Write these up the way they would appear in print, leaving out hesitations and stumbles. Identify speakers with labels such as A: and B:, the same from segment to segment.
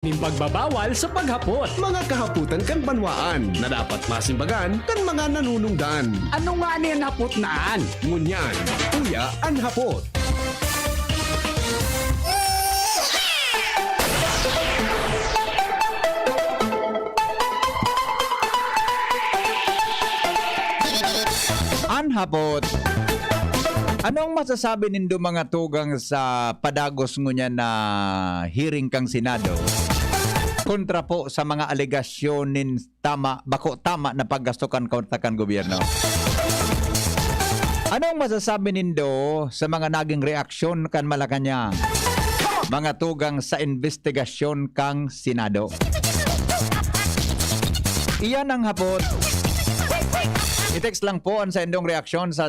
A: Ning pagbabawal sa paghapot.
B: Mga kahaputan kan banwaan na dapat masimbagan kan mga nanunungdan.
A: Ano nga niyan hapot naan?
B: Ngunyan, Uya ang Hapot.
C: Anhapot. Anong masasabi nindo mga tugang sa padagos ngunya na hearing kang Senado? Kontra po sa mga alegasyon nin bako tama na paggastukan kontra kan gobyerno. Anong masasabi nindo sa mga naging reaksyon kan Malacanang? Mga tugang sa investigasyon kang Senado. Iyan ang hapot. I-text lang po ang sa inyong reaksyon sa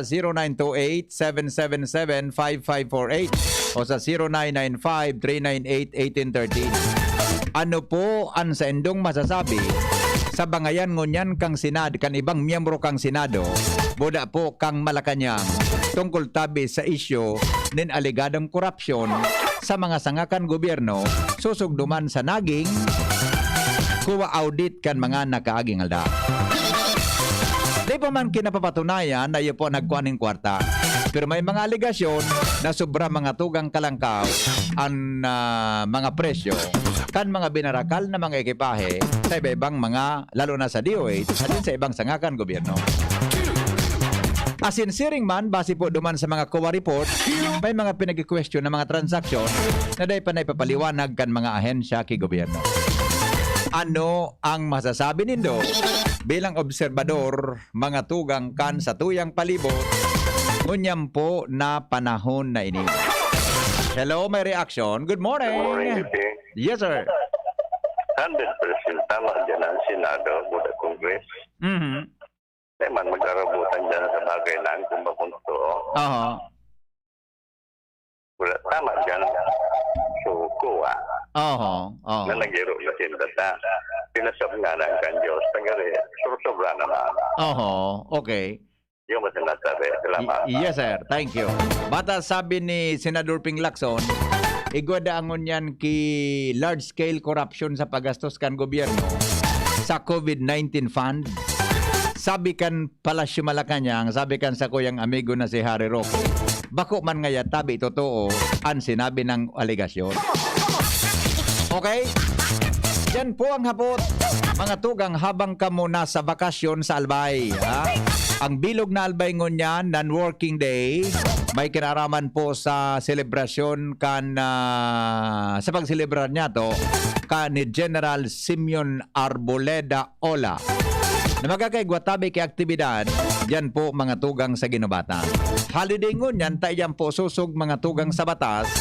C: 0928-777-5548 o sa 0995-398-1813. Ano po ang sa inyong masasabi sa bangayan ngunyan kang Senado, kan ibang miyembro kang Senado, boda po kang Malacanang tungkol tabi sa isyo nin aligadong korupsyon sa mga sangakan gobyerno susugduman sa naging kuwa audit kan mga nakaaging alda. Di pa man kinapapatunayan na iyo po nagkuhaning kwarta. Pero may mga aligasyon na sobra mga tugang kalangkaw ang mga presyo kan mga binarakal na mga ekipahe sa iba-ibang mga, lalo na sa DOH, at sa ibang sangakan gobyerno. Asinsiring man, base po duman sa mga COA report, may mga pinag-question na mga transaksyon na dahi pa na ipapaliwanag kan mga ahensya ki gobyerno. Ano ang masasabi nindo bilang obserbador, mga tugang kan sa tuyang palibot, ngunyam po na panahon na ini? Hello, may reaction. Good morning.
D: Good morning.
C: Yes, sir.
D: 100% tama dyan ang Senado, Buda Congress.
C: Mm-hmm.
D: Man magkarabutan dyan sa bagay lang kung mapunto. Wala tama dyan. So, kuha. Na nagiro na sindata. Pinasab nga na ang Diyos. Tangari, sursobra naman.
C: Okay.
D: Yung masinasabi. Salamat.
C: Yes, sir. Thank you. Bata sabi ni Senador Ping Lacson, igwada angon yan ki large-scale corruption sa paggastos kan gobyerno sa COVID-19 fund. Sabi kan Palasyo Malacanang, sabi kan sa kuyang amigo na si Harry Roque, bako man ngaya tabi totoo ang sinabi ng aligasyon. Okay? Yan po ang hapot, mga tugang, habang kamo nasa bakasyon sa Albay. Ha? Ang bilog na Albay ngunyan, non-working day, may kinaraman po sa selebrasyon kan sa pagselebrar niya to kan ni General Simeon Arboleda Ola. Na magkakaigwatabi kay aktibidad, yan po mga tugang sa ginubatan. Holiday ngunyan, tayo po susog mga tugang sa batas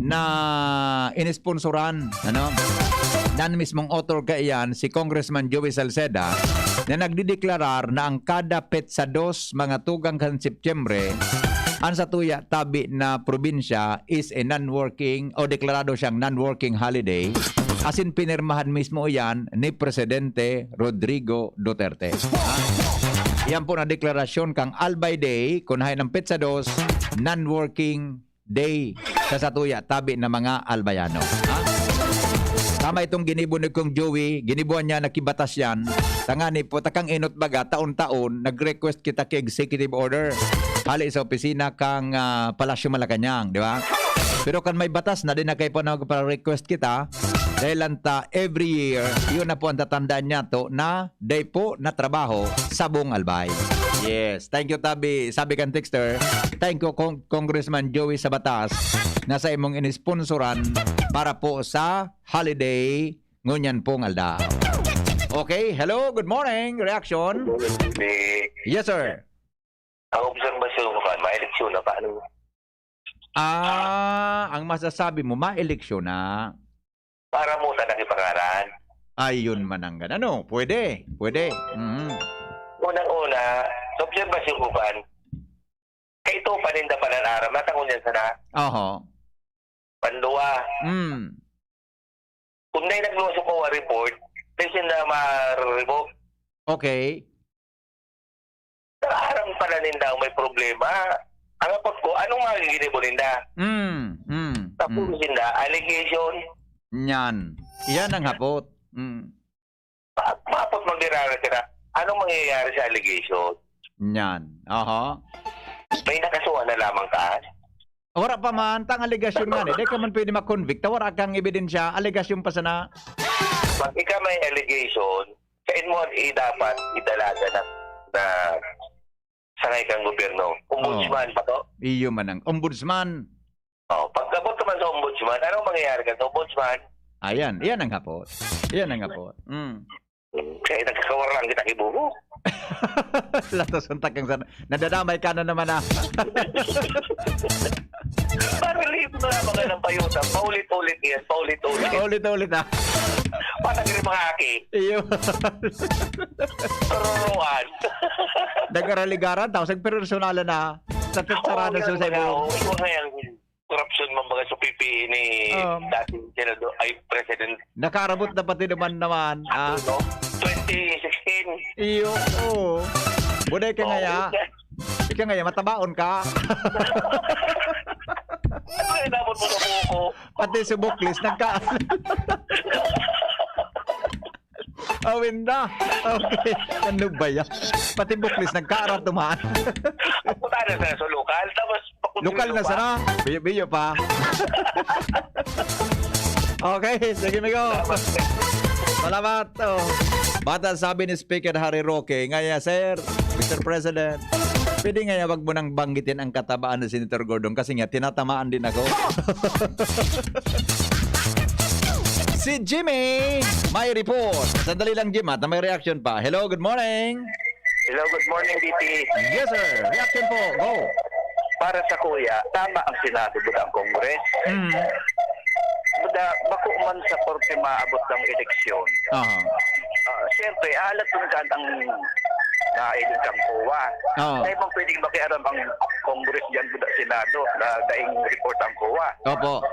C: na inisponsoran, nan mismong author kaiyan si Congressman Joey Salceda na nagdideklarar na ang kada petsados mga tugang kan Setyembre ang sa tuya tabi na probinsya is a non-working o deklarado siyang non-working holiday, asin pinirmahan mismo yan ni Presidente Rodrigo Duterte. Yan po na deklarasyon kang Albay Day, kunahay ng petsados, non-working day sa satuya tabi na mga Albayano. Tama itong ginibo ni Kong Joey, ginibuan niya, nakibatas yan. Tangani po, takang inot baga, taon-taon, nag-request kita kay executive order. Hali sa opisina kang Palasyo Malacanang, di ba? Pero kan may batas na din na kayo po nagpa-request kita, dahil lanta every year, yun na po ang tatandaan niya to na day po na trabaho sa buong Albay. Yes, thank you Tabi, sabi kan texter. Thank you Congressman Joey sa batas na sa imong inisponsoran para po sa holiday ngunyan pong alda. Okay, hello, good morning, reaction. Yes, sir.
D: Ang obserbasyon mo kan, ma-eleksyon na paano?
C: Ang masasabi mo, ma-eleksyon na.
D: Para mo sa nakipangaran.
C: Ayun man ang ganun. Ano? Pwede. Mm-hmm.
D: Unang-una, sa obserbasyon mo kan, kay ito paninda pa ng aram, natangon yan sana. Panluwa. Kung na'y nagluso ko a report, kasi na ma-revoke.
C: Okay.
D: Sa aram pala ninda may problema. Ang apot ko, anong magiging mo ninda? Tapos ninda, allegation,
C: Yan. Yan ang hapot.
E: Mapag magdirara sila, anong mangyayari sa allegation?
C: Yan. Aha.
E: May nakasuhan na lamang taas?
C: Wala pa man, tang aligasyon nga. Di ka man pwede makonvict. Wala kang ebidensya. Aligasyon pa sana.
E: Pag ikaw may allegation, kain mo dapat idalaga na sangay kang gobyerno. Ombudsman pa to?
C: Iyo man ang ombudsman.
E: Pagkabot ka man sa ombudsman, anong mangyayari ka sa ombudsman?
C: Ayan. Yan ang hapot. Yan ang hapot.
E: Kaya nagkakawar lang kita ibuho.
C: Latos ang takang sana. Nadadamay ka na naman ah.
E: Parang libo na mga ng payutan. Paulit-ulit yan. Paulit-ulit.
C: Ulit-ulit ah.
E: Parang yung mga aki.
C: Iyo.
E: Tururuan.
C: Nag-araligaran. Tapos ang personalan na. Sa sarado sa mo.
E: Ikaw nga yung corruption mga sa PPE ni dating senador ay president.
C: Nakarabot na pati naman. Ah.
E: 2016.
C: Iyo. Oo. Buday ka ngaya. Ika ngaya, matabaon ka.
E: Ano yung nabot mo sa buko?
C: Pati si Buklis, nagka... Awin na. Okay. Ano ba yan? Pati Buklis, nagkaarap tumaan.
E: Ang puta na sa lokal, tapos
C: Lokal na sana. Biyo pa. Okay, sige migo. Salamat. Bata sabi ni Speaker Harry Roque, ngaya sir, Mr. President, pwede ngaya wag mo nang banggitin ang katabaan ni Senator Gordon kasi nga tinatamaan din ako. Si Jimmy, may report. Sandali lang Jim at may reaction pa. Hello, good morning.
E: Hello, good morning, DT.
C: Yes sir, reaction po. Go.
E: Para sa kuya, tama ang Senado at ang Congress. Bako man sa porte maabot ng eleksyon. Siyempre, alat dun ka ang nailing kang kuwa. Kaya bang pwedeng makiaram ang Congress dyan sa Senado na daing report ang kuwa.
C: Opo.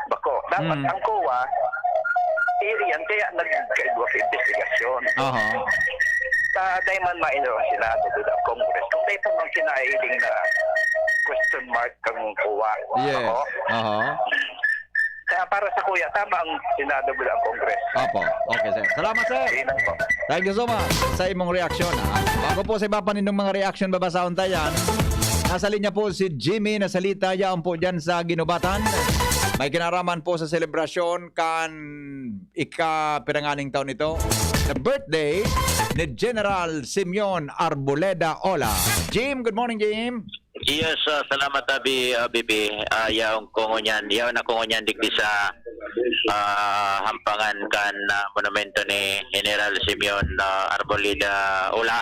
E: Bako, dapat ang kuwa, iriyan, kaya nagkaidwa sa investigasyon. Dahil man mainero ang Senado at ang Congress. Kung tayo pang sinailing na question mark kang kuwa.
C: Yes.
E: Kaya para sa kuya, tama ang Senado at ang Congress.
C: Opo. Okay sir. Salamat sir.
E: Po.
C: Thank you so much sa imong reaksyon. Bago po sa iba pa ninyong mga reaksyon babasahon tayan, nasa linya po si Jimmy na salita yaon po dyan sa Ginubatan. May kinaraman po sa selebrasyon kan ika-piranganing taon ito. The birthday ni General Simeon Arboleda Ola. Jim, good morning Jim.
F: Yes, salamat Bibi. Yaong kongonyan, yaong na kongonyan digdi sa hampangan kan monumento ni General Simeon Arboleda Ola.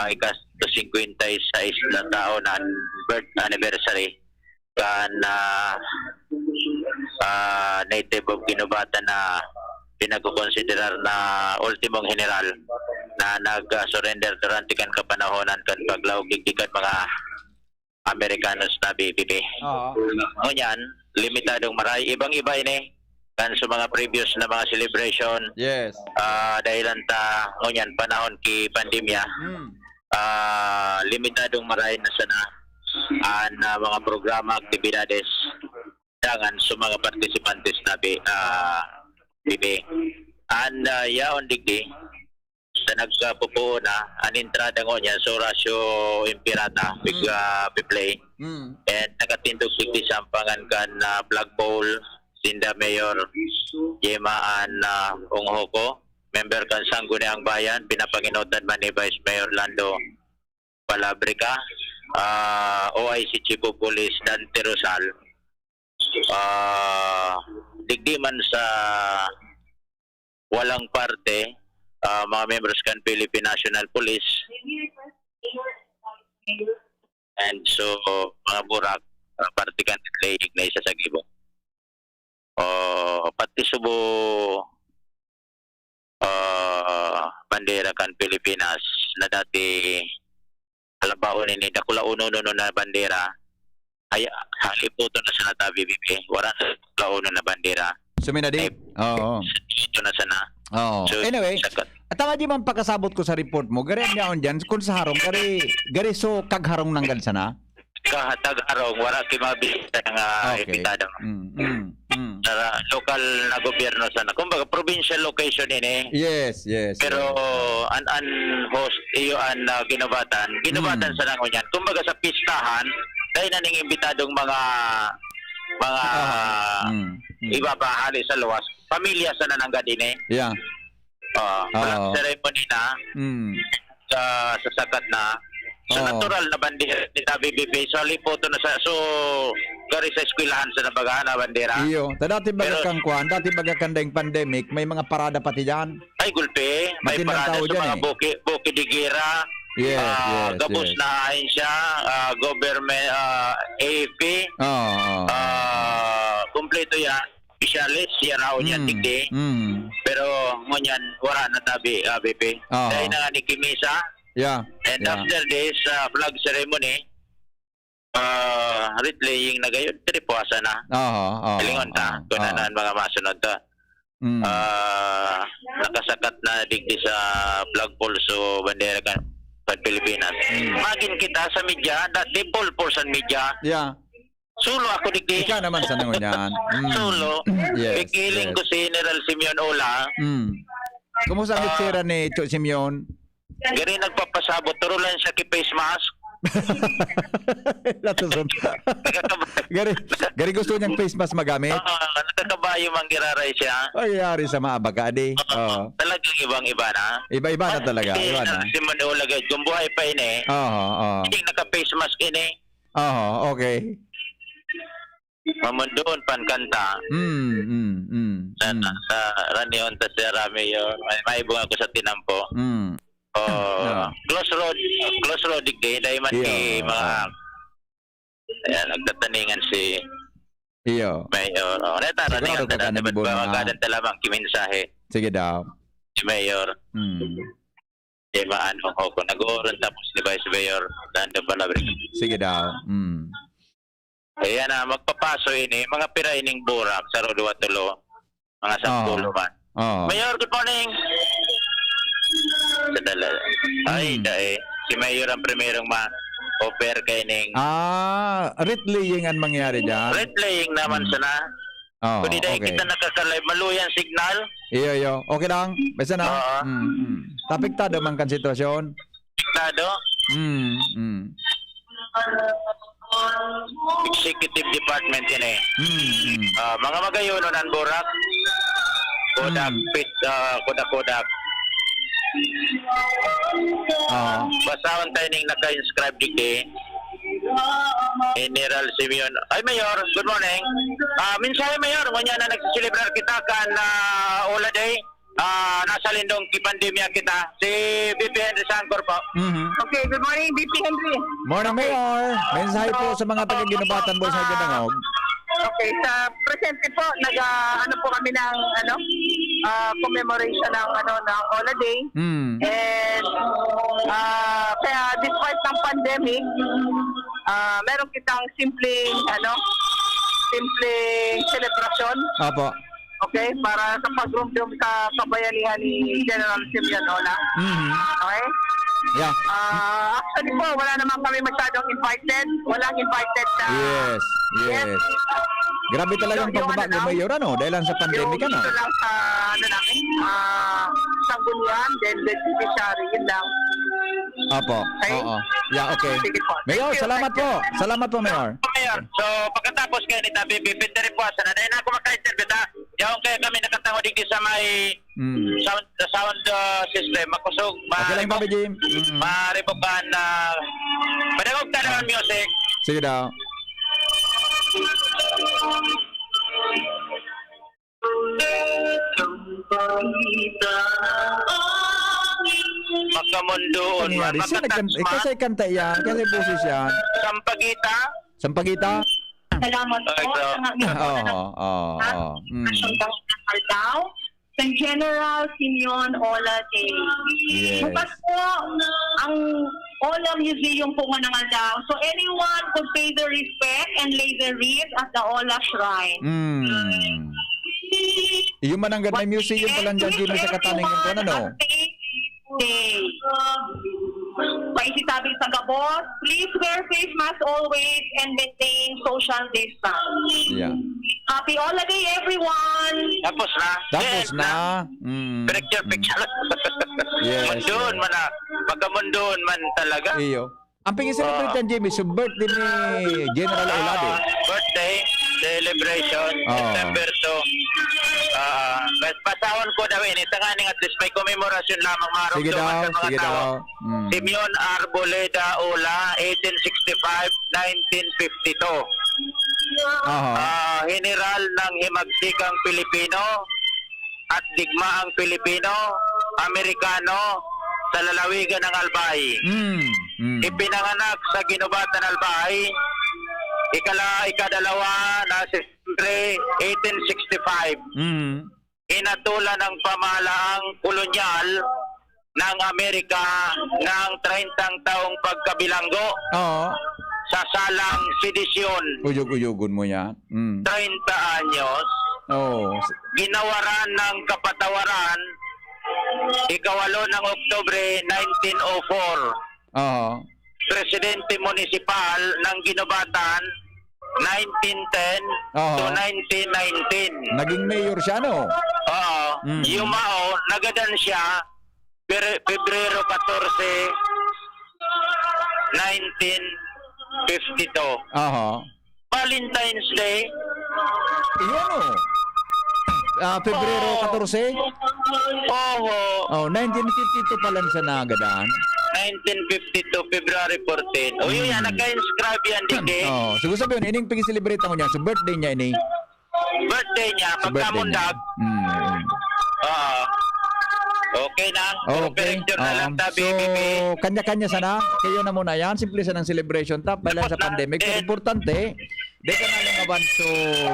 F: Ikas 56 na taon na birth anniversary kan native of Ginubatan na pinagkukonsiderar na ultimong general na nag-surrender durante kan kapanahonan kan paglawag digdikan mga Amerikanos na BBB. Ngunyan, limitadong maray. Ibang-iba ini kan sa mga previous na mga celebration.
C: Yes.
F: Dahilan ta, ngunyan, panahon ki pandemya. Limitadong maray na sana mga programa, aktibidades dangan sa mga partisipantes na BB. And yaon digdi, sa nagpupuo na ang entrada ngo niya sa Horacio Impirata piplay and nakatindog sigdi sa ampangan kan Black Bowl Sinda Mayor Yemaan Unghoko, member kan Sangguniang Bayan, pinapanginotan man ni Vice Mayor Lando Palabrica, OIC Chief of Police Dante Rosal, digdi man sa walang parte mga members kan Philippine National Police and so mga burak parte kan laying na isa sa gibong pati subo bandera kan Pilipinas na dati alabaon ni dakula uno na bandera ay haliputo na sa natabi bibi wala na uno na bandera
C: Suminadip. Oo.
F: Ito na sana.
C: Oh.
F: So,
C: Anyway, tama di man pakasabot ko sa report mo. Gari niya on dyan. Kung sa harong, gari so kagharong nang gansa na?
F: Kahatag harong, wala kimabita ng ipitadang. local na gobyerno sana. Kumbaga provincial location ini.
C: Yes, yes.
F: Pero an host iyo an ginubatan sa nangon yan. Kumbaga sa pistahan dahil na ning imbitadong mga iba pa hali sa luwas. Pamilya sa nanangga din eh.
C: Yeah.
F: Walang ceremony na. Sa sakat na. Sa natural na bandera ni BBP. So lipoto na sa gari sa eskwelahan sa nabagaan na bandera.
C: Iyo. Dati baga kang kwan, dati baga kandang pandemic, may mga parada pati dyan.
F: Ay gulpe, may
C: Matinang
F: parada
C: tao
F: sa
C: dyan
F: mga buki de Gira.
C: Yes,
F: Gabos na hain siya, government, AFP. Kompleto yan. Specialist, siya raw niyan tigdi. Pero ngunyan, wala na tabi, BP. Dahil na nga ni Kimisa.
C: Yeah.
F: And after this flag ceremony, retlaying na gayon, tripuasa na. Lingon ta, kunanan mga masunod ta. Nakasakat na digdi sa flagpole so bandera kan Pilipinas. Magin kita sa media, dati pole sa media.
C: Yeah.
F: Sulo ako digdi.
C: Ika naman sa nangon yan.
F: Sulo.
C: Yes,
F: Pikiling ko si General Simeon Ola.
C: Kumusta ang itsura ni Cho Simeon?
F: Gari nagpapasabot, turo lang siya ki face mask.
C: Gari gusto niyang face mask magamit?
F: Nagkakabayo mang giraray siya.
C: Ay, yari sa maabagadi.
F: Talagang ibang-iba na.
C: Iba-iba na talaga. Iba na.
F: Si Manuel agad, kung buhay pa ini, hindi naka-face mask ini.
C: Okay.
F: Mamundoon pan kanta. Sa Ranion ta si Rami yun. May bunga ko sa tinampo. Close road digdi dahil man di mga nagtataningan si Mayor. Nataraningan ta na magagadan talamang kiminsahe.
C: Sige daw.
F: Si Mayor. Di maano ko kung nag-uuron tapos ni Vice Mayor dando pa labrik.
C: Sige daw.
F: Ayan na, magpapaso ini, mga pira ining burak sa Rodua Tulo, mga sampulo man. Mayor, good morning! Ay, si Mayor ang primerong ma-offer kay ning...
C: Retlaying ang mangyari dyan?
F: Retlaying naman sana. Kundi dahil kita nakakalive, maluyan signal.
C: Iyo. Okay lang? Basta na? Tapiktado man kan sitwasyon?
F: Tapiktado? Executive Department yan eh. Mga magayono ng burak. Kodak. Basawan tayo ning naka-inscribe digdi. General Simeon. Ay Mayor, good morning. Minsan Mayor, ngunya na nagsisilibrar kita kan Ola Day. Nasa lindong pandemya kita. Si BP Henry Sancor po.
E: Okay, good morning, BP Henry.
C: Morning, Mayor. Mensahe po sa mga taga-ginubatan po sa Ginangog.
E: Okay, sa presente po, ano po kami ng commemoration ng ng Ola Day. And kaya despite ng pandemic, meron kitang simpleng celebration.
C: Apo.
E: Okay, para sa pag-rumdum sa kabayanihan ni General Simeon Ola. Okay?
C: Yeah.
E: Actually po, wala naman kami masyadong invited. Walang invited na...
C: Yes. Grabe talagang pagbaba ng Mayor, dahil lang sa pandemic,
E: Yung dito lang sa, Sanggunian, then the judiciary, yun lang.
C: Apo.
E: Okay?
C: Yeah, okay.
E: Sige po.
C: Mayor, salamat po. Salamat po, Mayor.
F: Mayor, so pagkatapos kayo ni Tabi, pipintari po sa na. Dahil na ako maka-interview ta. Yung kaya kami nakatango digdi sa may sound system. Makusog.
C: Okay lang pa, Jim.
F: Maribukan na... Padagog ta naman music.
C: Sige daw.
F: Makamundoon.
C: Kasi kanta yan. Kasi boses yan. Sampagita?
G: Salamat po sa ng General Simeon Ola Day.
C: Yes.
G: Bukas po ang Ola Museum po nga daw. So anyone could pay the respect and lay the wreath at the Ola Shrine.
C: Yung mananggat may museum pala dyan Jimmy sa Kataningin ko,
G: Day. Paisitabi sa gabos, please wear face mask always and maintain social distance.
C: Yeah.
G: Happy holiday, everyone!
F: Tapos na.
C: Tapos
F: Yes,
C: na. Mm.
F: Picture.
C: Yes.
F: Mundon man na. Pagkamundon man talaga.
C: Iyo. Ang pag-celebrate yan, Jimmy, so birthday ni General Olade.
F: Birthday celebration,
C: Oo.
F: September 2. Pasahon ko daw ini tanganing at least may commemoration lamang marong
C: Sige daw,
F: sa mga
C: sige
F: tao.
C: daw. Mm.
F: Simeon Arboleda Ola, 1865-1952.
C: Aha.
F: General ng Himagsikang Pilipino at Digmaang Pilipino, Amerikano sa lalawigan ng Albay.
C: Mm. Mm.
F: Ipinanganak sa Ginubatan Albay, ikadalawa na September 1865.
C: Mm.
F: Inatulan ng pamahalaang kolonyal ng Amerika ng 30 taong pagkabilanggo
C: Oo.
F: sa salang sedisyon.
C: Uyog-uyogon mo yan. Mm.
F: 30 anyos,
C: Oo.
F: ginawaran ng kapatawaran, ikawalo ng Oktubre 1904.
C: Oo.
F: Presidente Municipal ng Ginubatan 1910 to
C: Oo.
F: 1919.
C: Naging mayor siya, no?
F: Oo.
C: Mm.
F: Yumao, nagadan siya Pebrero 14, 1952.
C: Aha.
F: Valentine's Day,
C: Iyan, o. Pebrero 14?
F: oo,
C: Oh, 1952 pala siya nagadaan.
F: 1952, February 14. O yun yan, nagka-inscribe yan, Dike.
C: Oh, siguro sabihin, ining pag-celebrate ako niya. So, birthday niya, ini.
F: Birthday niya,
C: So, birthday niya.
F: pagkamundag.
C: Mm.
F: Oo. Okay na.
C: Okay.
F: Picture na lang
C: So,
F: tabi, bibi.
C: kanya-kanya sana. Kayo na muna yan. Simple sa ng celebration tap. Bahala sa
F: Tapos na.
C: pandemic. Pero importante, di ka na lang aban so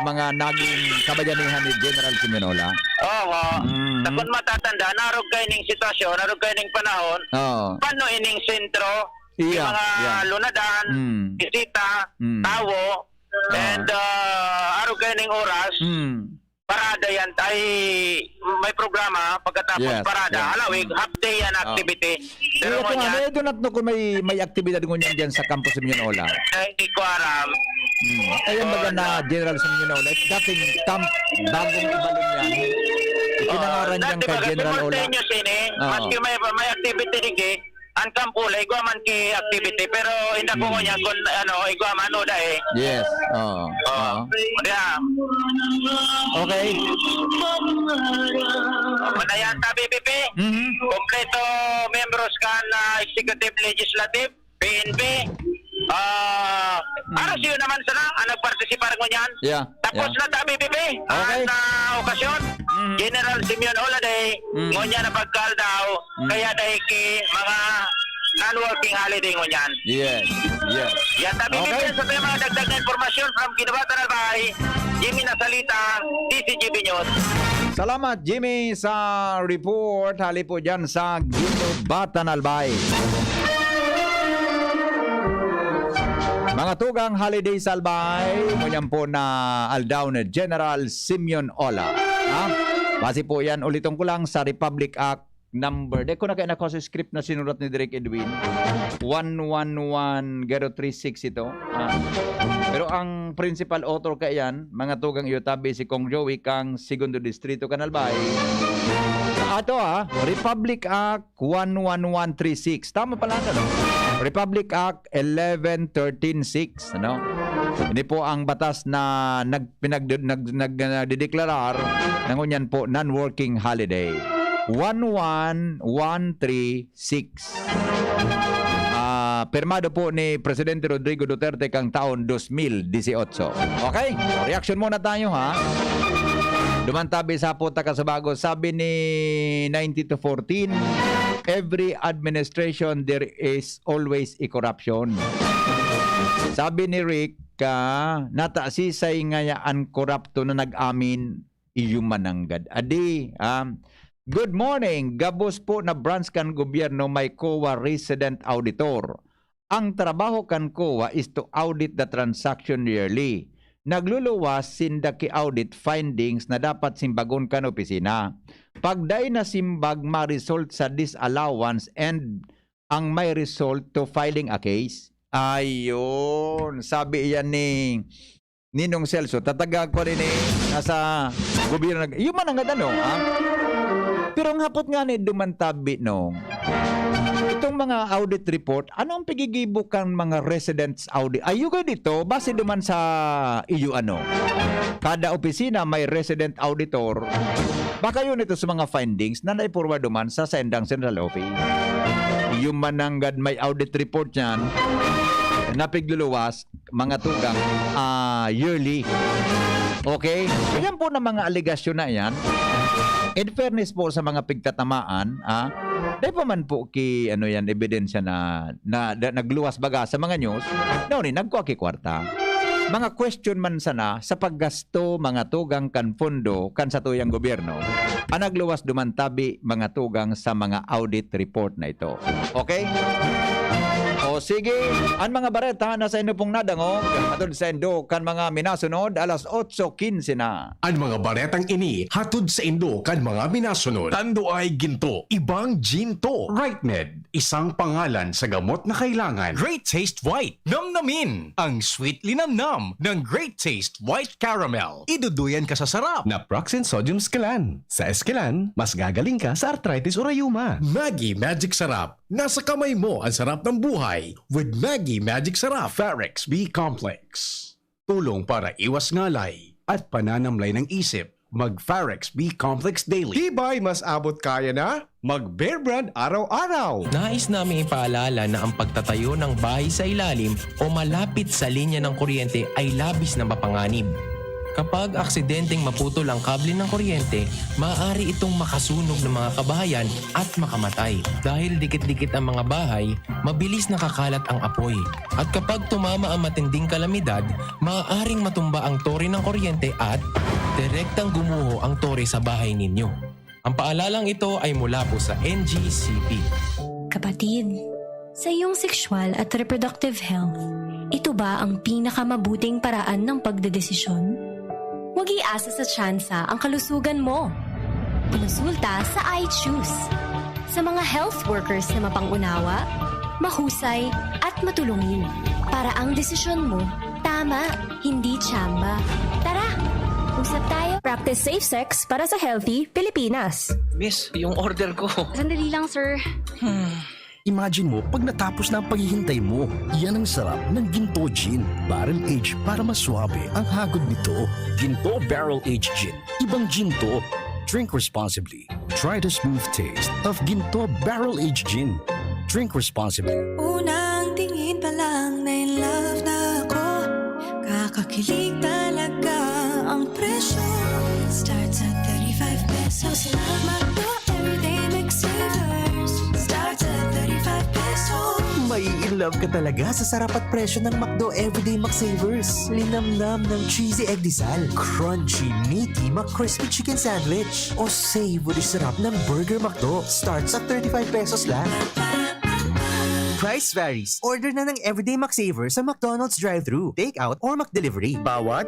C: mga naging kabayanihan ni General Simenola.
F: Oo.
C: Mhm.
F: Takon matatanda, narog kayo ning sitwasyon, narog kayo ning panahon,
C: Oo.
F: paano ining sentro,
C: Iya,
F: yung mga
C: iya.
F: lunadan,
C: Mm.
F: bisita,
C: Mm.
F: tawo, and arog kayo ning oras,
C: Mm.
F: parada yan, ay may programa, pagkatapos
C: Yes,
F: parada,
C: yes.
F: halawig, half day yan activity. Pero
C: Ito
F: mo
C: nga,
F: yan,
C: ito na kung may aktibidad ngunyan dyan sa campus ni Simenola.
F: hindi ko aram.
C: Ayan baga na General Simenola. Dating bagong ibalon yan. Ipinangaran niyang kay General Ola.
F: Dati sini,
C: Oo.
F: maski may activity rin ki, ang kampula, iguaman ki activity, pero hindi ko niya kung iguaman o dahil.
C: Yes. Oo. Oo.
F: Yeah.
C: Okay.
F: Manayan ta, BBP.
C: Mhm.
F: Kompleto membros ka na Executive Legislative, PNP. Aras yun naman sana, ang nagpartisipar ko niyan.
C: Yeah.
F: Tapos
C: Yeah.
F: na ta, BBP.
C: Okay.
F: At okasyon,
C: Mhm.
F: General Simeon Oladay, ngunya na pagkal daw, kaya dahil ki mga non-working holiday ngunyan.
C: Yes. Yes.
F: Yan ta, BBP,
C: Okay.
F: sa mga dagdag na informasyon from Ginubatan Albay, Jimmy Nasalita, DCGB News.
C: Salamat Jimmy sa report. Hali po dyan sa Ginubatan Albay. Mga tugang holiday sa Albay, ngunyan po na aldaw ni General Simeon Ola. Ha? Base po yan, ulitin ko lang sa Republic Act number. Di ko na kayo nako sa script na sinulat ni Direk Edwin. 111036 ito. Pero ang principal author ka yan, mga tugang iyo tabi si Kong Joey kang Segundo Distrito Canalbay. Ato Republic Act 11136. Tama pala no? Republic Act 11136, ano? Hindi po ang batas na nagdedeklarar ng unyan po non-working holiday. 11136. Pirmado po ni Presidente Rodrigo Duterte kang taon 2018. Okay? Reaction muna tayo ha. Dumantabi sa po Kasabago, sabi ni 90 to 14, every administration there is always a corruption. Sabi ni Rick, nataasisay nga ang korupto na nag-amin iyumananggad. Adi, good morning. Gabos po na branch kan gobyerno may COA resident auditor. Ang trabaho kan COA is to audit the transaction yearly. Nagluluwas sindaki audit findings na dapat simbagon kan opisina. Pagday na simbag ma-result sa disallowance and ang may result to filing a case. Ayun, sabi iyan Ninong Celso, tatagag ko rin nasa gobyerno. Yung man ang ano, ha? Pero ang hapot nga ni dumantabi nung itong mga audit report, ano ang pigigibukan mga residents audit? Ayo ka dito, base duman sa iyo ano. Kada opisina may resident auditor. Baka yun ito sa mga findings na naipurwa duman sa Sendang Central Office. Yung mananggad may audit report niyan, napigluluwas, mga tugang yearly. Okay? Yan po na mga aligasyon na yan. In fairness po sa mga pigtatamaan, dahil pa man po ki ano yan ebidensya na nagluwas baga sa mga news, ni nagkuha ki kwarta. Mga question man sana sa paggasto mga tugang kan pondo kan sa tuyang gobyerno. Ang nagluwas dumantabi mga tugang sa mga audit report na ito. Okay? O sige, ang mga bareta na sa inyo pong nadango, hatod sa indo kan mga minasunod, alas 8:15 na.
B: Ang mga baretang ini, hatod sa indo kan mga minasunod. Tando ay ginto, ibang ginto. RightMed, isang pangalan sa gamot na kailangan. Great Taste White, namnamin ang sweet linamnam ng Great Taste White Caramel. Iduduyan ka sa sarap. Naproxen sodium Scalan. Sa Escalan, mas gagaling ka sa arthritis o rayuma. Maggie Magic Sarap. Nasa kamay mo ang sarap ng buhay with Maggie Magic Sarap. Farex B Complex. Tulong para iwas ngalay at pananamlay ng isip. Mag-Farex B Complex Daily. Tibay mas abot kaya na? Mag-Bear Brand araw-araw.
H: Nais namin ipaalala na ang pagtatayo ng bahay sa ilalim o malapit sa linya ng kuryente ay labis na mapanganib. Kapag aksidenteng maputol ang kable ng kuryente, maaari itong makasunog ng mga kabahayan at makamatay. Dahil dikit-dikit ang mga bahay, mabilis nakakalat ang apoy. At kapag tumama ang matinding kalamidad, maaaring matumba ang tore ng kuryente at direktang gumuho ang tore sa bahay ninyo. Ang paalalang ito ay mula po sa NGCP.
I: Kapatid, sa iyong sexual at reproductive health, ito ba ang pinakamabuting paraan ng pagdedesisyon? Huwag iasa sa tsansa ang kalusugan mo. Konsulta sa iChoose. Sa mga health workers na mapangunawa, mahusay at matulungin. Para ang desisyon mo, tama, hindi tsamba. Tara, usap tayo.
J: Practice safe sex para sa healthy Pilipinas.
K: Miss, yung order ko.
I: Sandali lang, sir.
L: Imagine mo, pag natapos na ang paghihintay mo, yan ang sarap ng Ginto Gin. Barrel Aged para maswabe ang hagod nito. Ginto Barrel Aged Gin. Ibang Ginto. Drink responsibly. Try the smooth taste of Ginto Barrel Aged Gin. Drink responsibly.
M: Unang tingin pa lang na in love na ako. Kakakilig talaga ang presyo. Starts at 35 pesos lang. Magdo everyday McSavers. Starts at 35 pesos.
N: May in love ka talaga sa sarap at presyo ng McDo Everyday McSavers. Linamnam ng cheesy egg disal, crunchy, meaty McCrispy chicken sandwich, o savory sarap ng Burger McDo. Starts at 35 pesos lang. Price varies. Order na ng Everyday McSavers sa McDonald's drive-thru, take-out, or McDelivery.
L: Bawat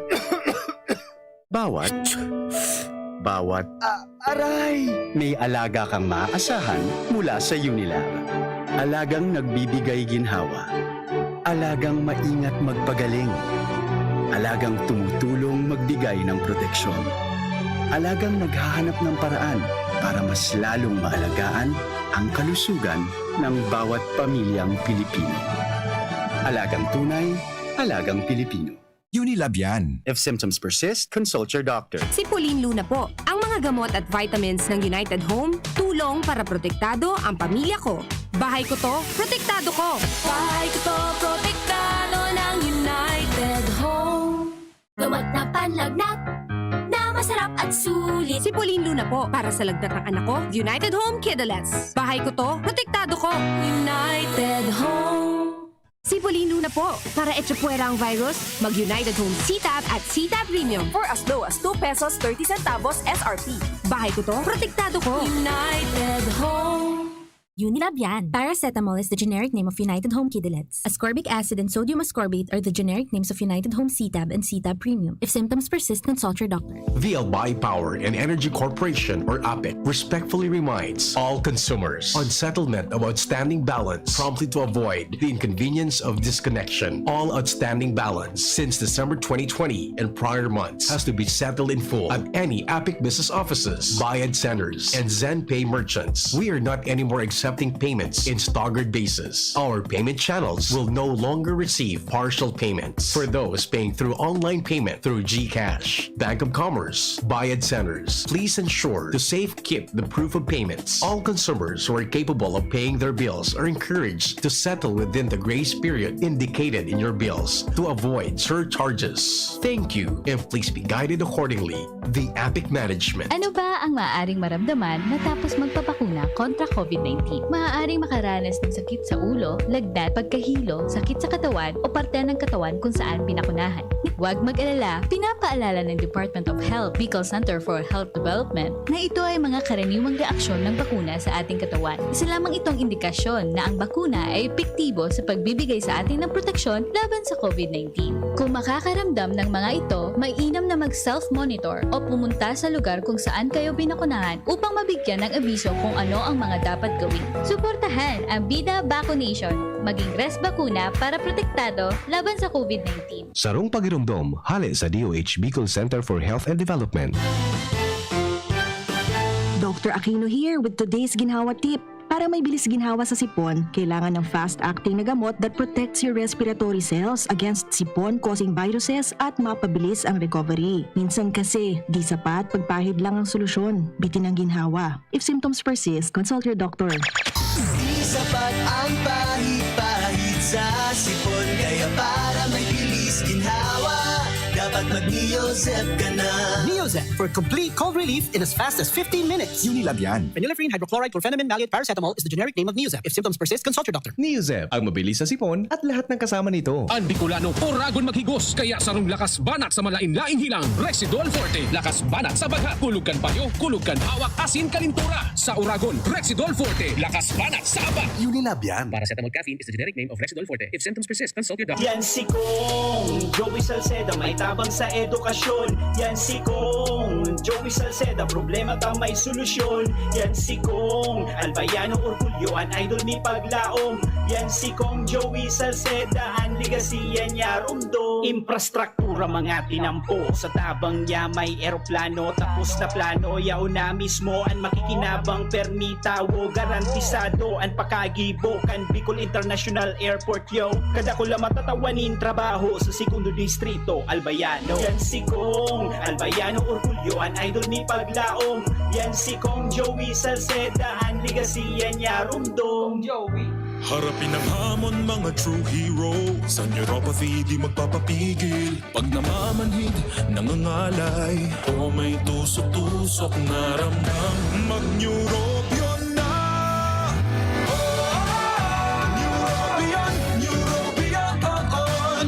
N: Aray!
L: may alaga kang maaasahan mula sa Unilag. Alagang nagbibigay ginhawa. Alagang maingat magpagaling. Alagang tumutulong magbigay ng proteksyon. Alagang naghahanap ng paraan para mas lalong maalagaan ang kalusugan ng bawat pamilyang Pilipino. Alagang tunay, alagang Pilipino.
B: Unilab yan.
L: If symptoms persist, consult your doctor.
J: Si Pauline Luna po, ang mga gamot at vitamins ng United Home, tulong para protektado ang pamilya ko. Bahay ko to, protektado ko.
M: Bahay ko to, protektado ng United Home. Gawat na panlagnat, na masarap at sulit.
J: Si Pauline Luna po, para sa lagnat ng anak ko, United Home Kidlets. Bahay ko to, protektado ko.
M: United Home.
J: Si Pauline Luna po, para etsapuera ang virus, mag-United Home CTAP at CTAP Premium for as low as 2 pesos 30 centavos SRP. Bahay ko to, protektado ko.
M: United Home.
I: Unilab yan. Paracetamol is the generic name of United Home Kidilets. Ascorbic acid and sodium ascorbate are the generic names of United Home C-Tab and C-Tab Premium. If symptoms persist, consult your doctor.
B: The Albay Power and Energy Corporation, or APEC, respectfully reminds all consumers on settlement of outstanding balance promptly to avoid the inconvenience of disconnection. All outstanding balance since December 2020 and prior months has to be settled in full at any APEC business offices, Bayad centers, and ZenPay merchants. We are not anymore accepting payments in staggered basis. Our payment channels will no longer receive partial payments for those paying through online payment through GCash, Bank of Commerce, Bayad centers. Please ensure to safe keep the proof of payments. All consumers who are capable of paying their bills are encouraged to settle within the grace period indicated in your bills to avoid surcharges. Thank you, and please be guided accordingly. The APEC Management.
K: Ano ba ang maaaring maramdaman matapos magpapakuna kontra COVID-19? Maaaring makaranas ng sakit sa ulo, lagnat, pagkahilo, sakit sa katawan o parte ng katawan kung saan pinakunahan. Huwag mag-alala, pinapaalala ng Department of Health, Bicol Center for Health Development na ito ay mga karaniwang reaksyon ng bakuna sa ating katawan. Isa lamang itong indikasyon na ang bakuna ay epektibo sa pagbibigay sa atin ng proteksyon laban sa COVID-19. Kung makakaramdam ng mga ito, mainam na mag-self-monitor o pumunta sa lugar kung saan kayo binakunahan upang mabigyan ng abiso kung ano ang mga dapat gawin. Suportahan ang Bida Vaccination. Maging rest bakuna para protektado laban sa COVID-19.
O: Sarong pagirumdom, hali sa DOH Bicol Center for Health and Development.
P: Dr. Aquino here with today's ginhawa tip. Para may bilis ginhawa sa sipon, kailangan ng fast-acting na gamot that protects your respiratory cells against sipon-causing viruses at mapabilis ang recovery. Minsan kasi, di sapat pagpahid lang ang solusyon. Bitin ang ginhawa. If symptoms persist, consult your doctor.
Q: Di sapat ang pahid-pahid sa sipon, kaya para may bilis ginhawa, dapat mag-Neozep ka na.
R: Neozep for complete cold relief in as fast as 15 minutes.
S: Unilab yan.
R: Phenylephrine, hydrochloride, chlorphenamine, maleate, paracetamol is the generic name of Neozep. If symptoms persist, consult your doctor.
O: Neozep, ang mabilis sa sipon at lahat ng kasama nito.
A: Ang Bicolano, oragon maghigos, kaya sarong lakas banat sa malain-laing hilang. Rexidol Forte, lakas banat sa baga, kulugan payo, kulugan hawak, asin kalintura. Sa oragon, Rexidol Forte, lakas banat sa aba.
S: Unilab yan.
A: Paracetamol caffeine is the generic name of Rexidol Forte. If symptoms persist, consult your doctor.
T: Yan si Kong Joey Salceda, may tabang sa edukasyon. Yan si Kong Joey Salceda, problema ka may solusyon. Yan si Kong Albayano Orgulyo, an idol ni Paglaom. Yan si Kong Joey Salceda, ang ligasiya niya rumdo. Infrastruktura mga tinampo, sa tabang niya may eroplano. Tapos na plano, yao na mismo ang makikinabang permita. Wo garantisado ang pakagibo kan Bicol International Airport yo. Kada ko lang matatawanin trabaho sa segundo distrito Albayano. Yan si Kong Albayano Orgulyo, an idol ni Paglaom. Yan si Kong Joey Salceda, ang ligasiya niya rumdong Joey.
U: Harapin ang hamon mga true hero. Sa neuropathy di magpapapigil. Pag namamanhid, nangangalay, o may tusok-tusok na ramdam, mag-Neurobion na. Neurobion, Neurobion on.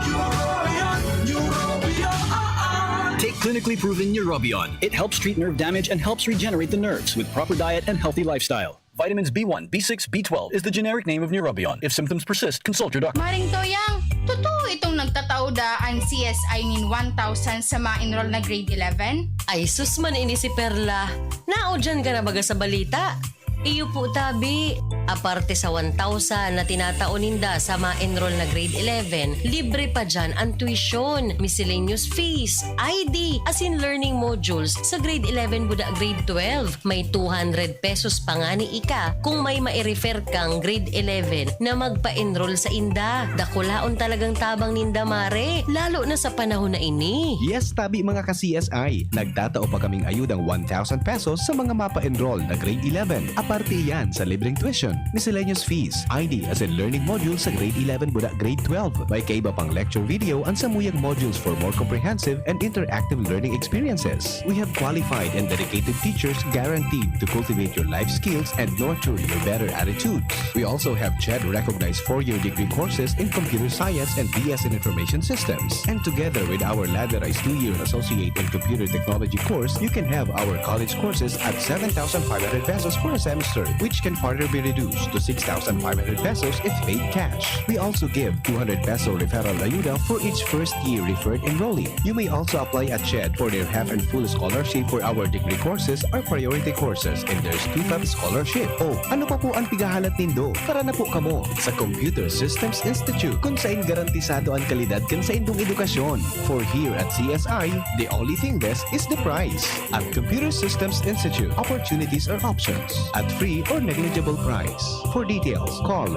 U: Neurobion, Neurobion.
V: Take clinically proven Neurobion. It helps treat nerve damage and helps regenerate the nerves with proper diet and healthy lifestyle. Vitamins B1, B6, B12 is the generic name of Neurobion. If symptoms persist, consult your doctor.
W: Maring Toyang, totoo itong nagtatauda ang CSI nin 1,000 sa ma-enroll na grade 11?
X: Ay, sus man ini si Perla. Nao dyan ka na baga sa balita? Iyo po tabi. Aparte sa 1,000 na tinataoninda sa ma-enroll na grade 11, libre pa dyan ang tuition, miscellaneous fees, ID, as in learning modules sa grade 11 buda grade 12. May 200 pesos pa nga ni Ika kung may ma-refer kang grade 11 na magpa-enroll sa inda. Dakulaon talagang tabang ninda mare, lalo na sa panahon na ini.
O: Yes, tabi mga ka-CSI. Nagtatao pa kaming ayudang 1,000 pesos sa mga mapa-enroll na grade 11. Aparte yan sa libreng tuition. registration, miscellaneous fees, ID as in learning modules sa grade 11 budak grade 12. May kaiba pang lecture video ang samuyang modules for more comprehensive and interactive learning experiences. We have qualified and dedicated teachers guaranteed to cultivate your life skills and nurture your better attitudes. We also have CHED recognized 4-year degree courses in computer science and BS in information systems. And together with our ladderized 2-year associate in computer technology course, you can have our college courses at 7,500 pesos for a semester, which can further be reduced to 6,500 pesos if paid cash. We also give 200 peso referral ayuda for each first-year referred enrollee. You may also apply at CHED for their half and full scholarship for our degree courses or priority courses, and there's 2-5 scholarship. Oh, ano pa po ang pigahalat nindo? Tara na po kamo sa Computer Systems Institute, kung saan garantisado ang kalidad kan sa indong edukasyon. For here at CSI, the only thing best is the price. At Computer Systems Institute, opportunities are options at free or negligible price. For details, call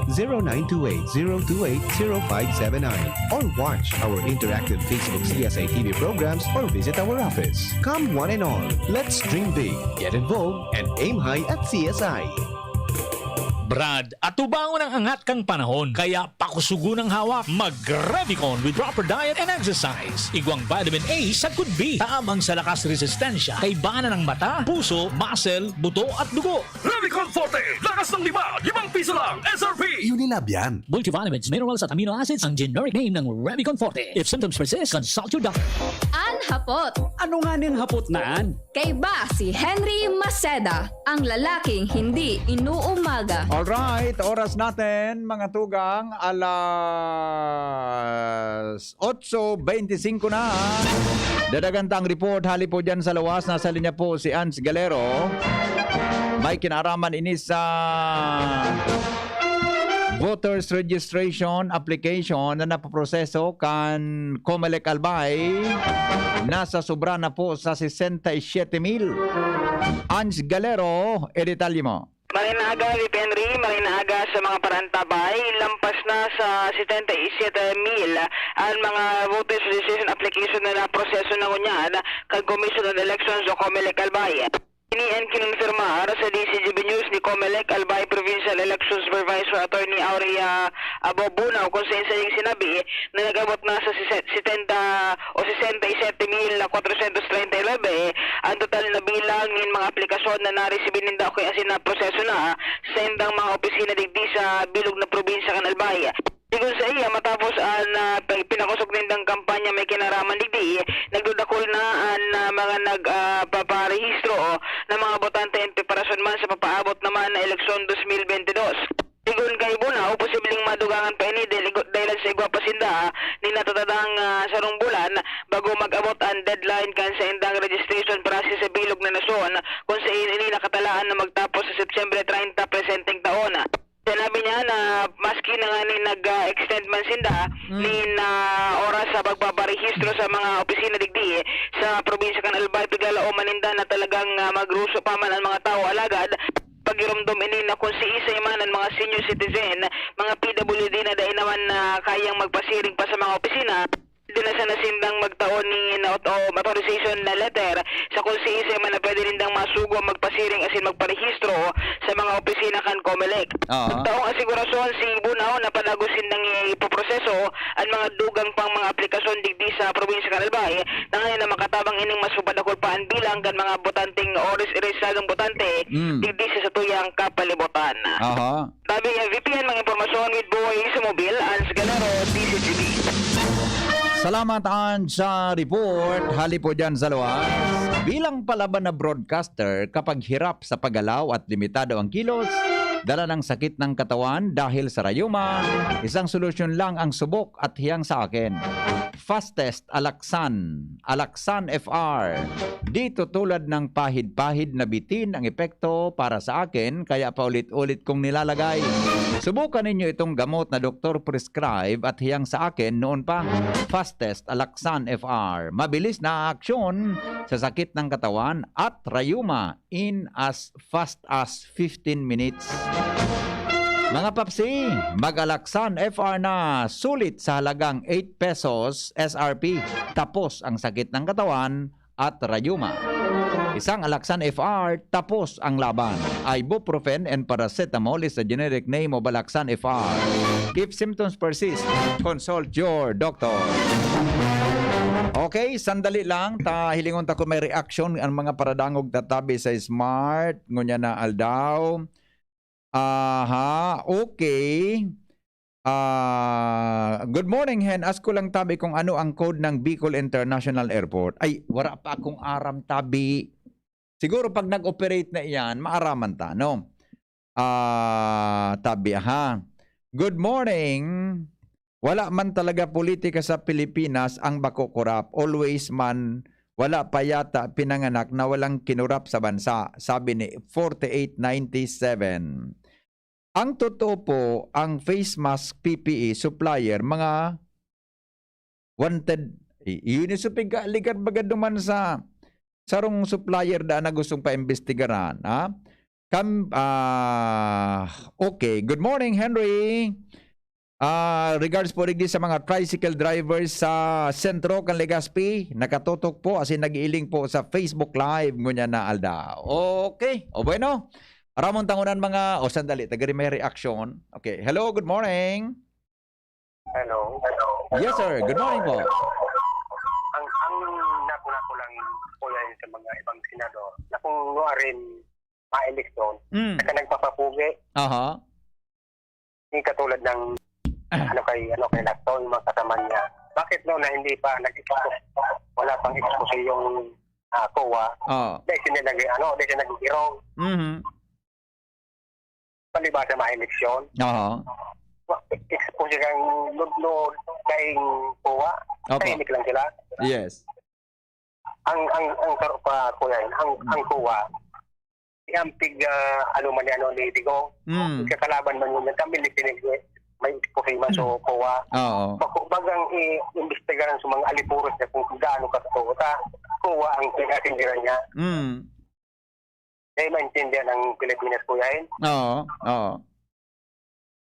O: 0928-028-0579 or watch our interactive Facebook CSI TV programs or visit our office. Come one and all, let's dream big, get involved, and aim high at CSI.
D: Brad, atubangon ang angat kang panahon, kaya pakusugo ng hawak. Mag-Revicon with proper diet and exercise. Igwang vitamin A sa could be. Taamang sa lakas resistensya, kay bana ng mata, puso, muscle, buto at dugo.
U: Revicon Forte, lakas ng 5 piso lang, SRP!
N: Unilab yan.
D: Multivitamins, minerals at amino acids ang generic name ng Revicon Forte. If symptoms persist, consult your doctor.
J: Hapot.
R: Ano nga ning hapot naan?
J: Kay ba si Henry Maceda, ang lalaking hindi inuumaga.
C: Alright, oras natin mga tugang, alas 8:25 na. Dadagantang report, hali po dyan sa lawas. Nasa linya po si Ans Galero. May kinaraman ini sa voters registration application na napoproseso kan Comelec Albay. Nasa sobra na po sa 67,000. Ans Galero, detalye mo.
E: Marinaaga ni Henry, marinaaga sa mga parantabay, lampas na sa 77,000 ang mga voters registration application na naproseso na kunyan kag Commission on Elections o Comelec Albay. Inian kinonfirmar sa DCGB News ni Comelec Albay Provincial Elections Supervisor Attorney Aurea Abobunaw kung saan yung sinabi na nagabot na sa 67,439 ang total na bilang ng mga aplikasyon na naresibin ninda o asin na proseso na sa indang mga opisina digdi sa bilog na probinsya kan Albay. Sigun sa iya, matapos ang pinakusog nindang kampanya may kinaraman digdi, nagdudakol na ang mga nagpaparehistro ng mga botante in preparasyon man sa papaabot naman na eleksyon 2022. Sigun kay Bunaw, posibleng madugangan pa ini dahil sa igwa pasinda ni natatadang sarong bulan bago mag-abot ang deadline kan sa indang registration process sa bilog na nasyon kung sa ini nakatalaan na magtapos sa September 30 presenteng taon. Sinabi niya na maski na nga ni nag-extend man sinda ni na oras sa pagpaparehistro sa mga opisina digdi sa probinsya kan Albay pigala o maninda na talagang magruso pa man ang mga tao alagad pagirumdom ini na kung si isa man ang mga senior citizen, mga PWD na dahil naman na kayang magpasiring pa sa mga opisina. Dinasa na sindang magtaon ni authorization na letter sa kung si isa man na pwede rindang masugo magpasiring asin magparehistro sa mga opisina kan Comelec. Magtaong asigurasyon si Bunaw na palagos sindang ipoproseso ang mga dugang pang mga aplikasyon digdi sa probinsya kan Albay na ngayon na makatabang ining mas upadakol pa ang bilang kan mga botanteng oris rehistradong botante digdi sa tuyang kapalibutan. Sabi niya, VPN mga impormasyon with Boy sa Mobile, Ans Galero, DCGB.
C: Salamat sa report. Hali po dyan sa luwas. Bilang palaban na broadcaster, kapag hirap sa paggalaw at limitado ang kilos, dala ng sakit ng katawan dahil sa rayuma, isang solusyon lang ang subok at hiyang sa akin. Fastest Alaxan FR. Dito tulad ng pahid-pahid na bitin ang epekto para sa akin, kaya paulit-ulit kong nilalagay. Subukan ninyo itong gamot na doktor prescribe at hiyang sa akin noon pa. Fastest Alaxan FR. Mabilis na aksyon sa sakit ng katawan at rayuma in as fast as 15 minutes. Mga papsi, mag-Alaxan FR na, sulit sa halagang 8 pesos SRP. Tapos ang sakit ng katawan at rayuma. Isang Alaxan FR, tapos ang laban. Ibuprofen and paracetamol is the generic name of Alaxan FR. If symptoms persist, consult your doctor. Okay, sandali lang. Hilingon ta ko may reaction ang mga paradangog tatabi sa Smart. Ngunya na aldaw. Aha, okay. Good morning, Hen. Ask ko lang tabi kung ano ang code ng Bicol International Airport. Ay, wala pa akong aram tabi. Siguro pag nag-operate na iyan, maaraman ta, no? Tabi, ha. Good morning. Wala man talaga politika sa Pilipinas ang bako korap. Always man, wala pa yata pinanganak na walang kinurap sa bansa. Sabi ni 4897. Ang totoo po, ang face mask PPE supplier, mga wanted, yun yung ligat baga duman sa sarong supplier da na gustong paimbestigaran. Ha? Okay, good morning, Henry. Regards po rin sa mga tricycle drivers sa Sentro, Legazpi, nakatutok po as in nag-iiling po sa Facebook Live ngunya na alda. Okay, o bueno. Ramon tangunan mga, sandali, tagari may reaction. Okay, hello, good morning.
F: Hello.
C: Yes, sir, good morning po.
F: Ang nakuna ko lang po yan sa mga ibang senador na kung nuarin ma-eleksyon, na nagpapapugi.
C: Aha.
F: Hindi katulad ng ano kay Lacton, yung mga kasama niya. Bakit no na hindi pa wala pang expose yung COA? Dahil sila nag-irong. Palibasa ma-eleksyon. Expose kang nunod kayong COA. Tahimik lang sila.
C: Yes.
F: Ang sarap pa ko yan, ang COA, iampig ni Digong. Kakalaban man yun, kami may expose man so COA. Bagang i-imbestigaran sa mga alipuros niya kung gaano katotoo COA ang pinatindiran niya. Dahil maintindihan ang Pilipinas po yan.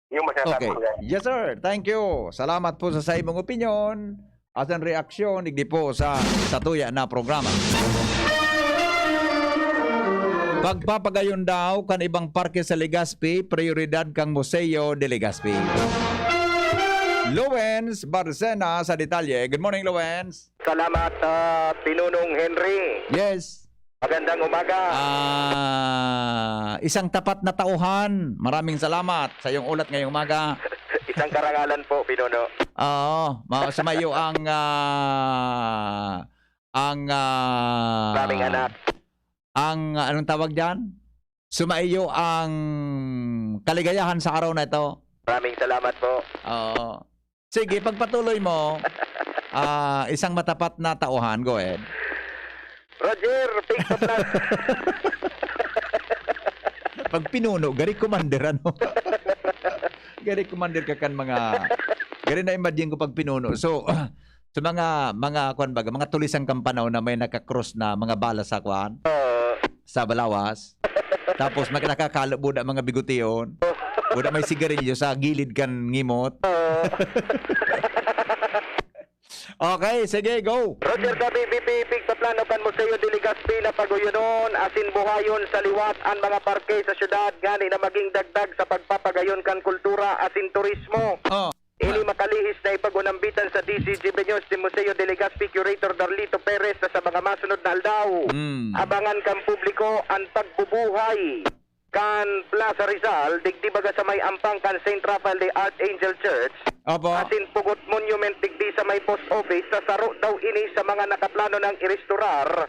F: Yung masasabi ko yan.
C: Yes, sir. Thank you. Salamat po sa imong opinion at ang reaksyon igdi po sa tuya na programa. Pagpapagayon daw kan ibang parke sa Legazpi, prioridad kang Museo de Legazpi. Lowens Barcena sa detalye. Good morning, Lowens.
F: Salamat, Pinunong Henry.
C: Yes.
F: Magandang umaga.
C: Isang tapat na tauhan. Maraming salamat sa iyong ulat ngayong umaga.
F: Isang karangalan po, Pinuno.
C: Sumayo
F: maraming anak.
C: Anong tawag dyan? Sumaiyo ang kaligayahan sa araw na ito.
F: Maraming salamat po.
C: Sige, pagpatuloy mo, isang matapat na tauhan. Go ahead.
F: Roger, pick up na.
C: Pag pinuno, gari commander ano? Gari commander ka kan mga... Gari na imagine ko pag pinuno. So, sa mga mga tulisang kampanaw na may nakakross na mga bala sa kwan, sa balawas. Tapos nakakalo buda mga bigutiyon. Buda may sigarilyo sa gilid kan ngimot. Okay, sige, go.
F: Roger ka, BBP, sa plano kan Museo de Legazpi na paguyunon, asin buhayon sa liwat ang mga parke sa syudad, gani na maging dagdag sa pagpapagayon kan kultura asin turismo. Ini makalihis na ipagunambitan sa DCGB News ni Museo de Legazpi Curator Darlito Perez sa mga masunod na aldaw. Abangan kang publiko ang pagbubuhay kan Plaza Rizal, digdibaga sa may ampang kan St. Rafael de Archangel Church. Asin pugot monument digdi sa may post office sa saro daw ini sa mga nakaplano ng irestorar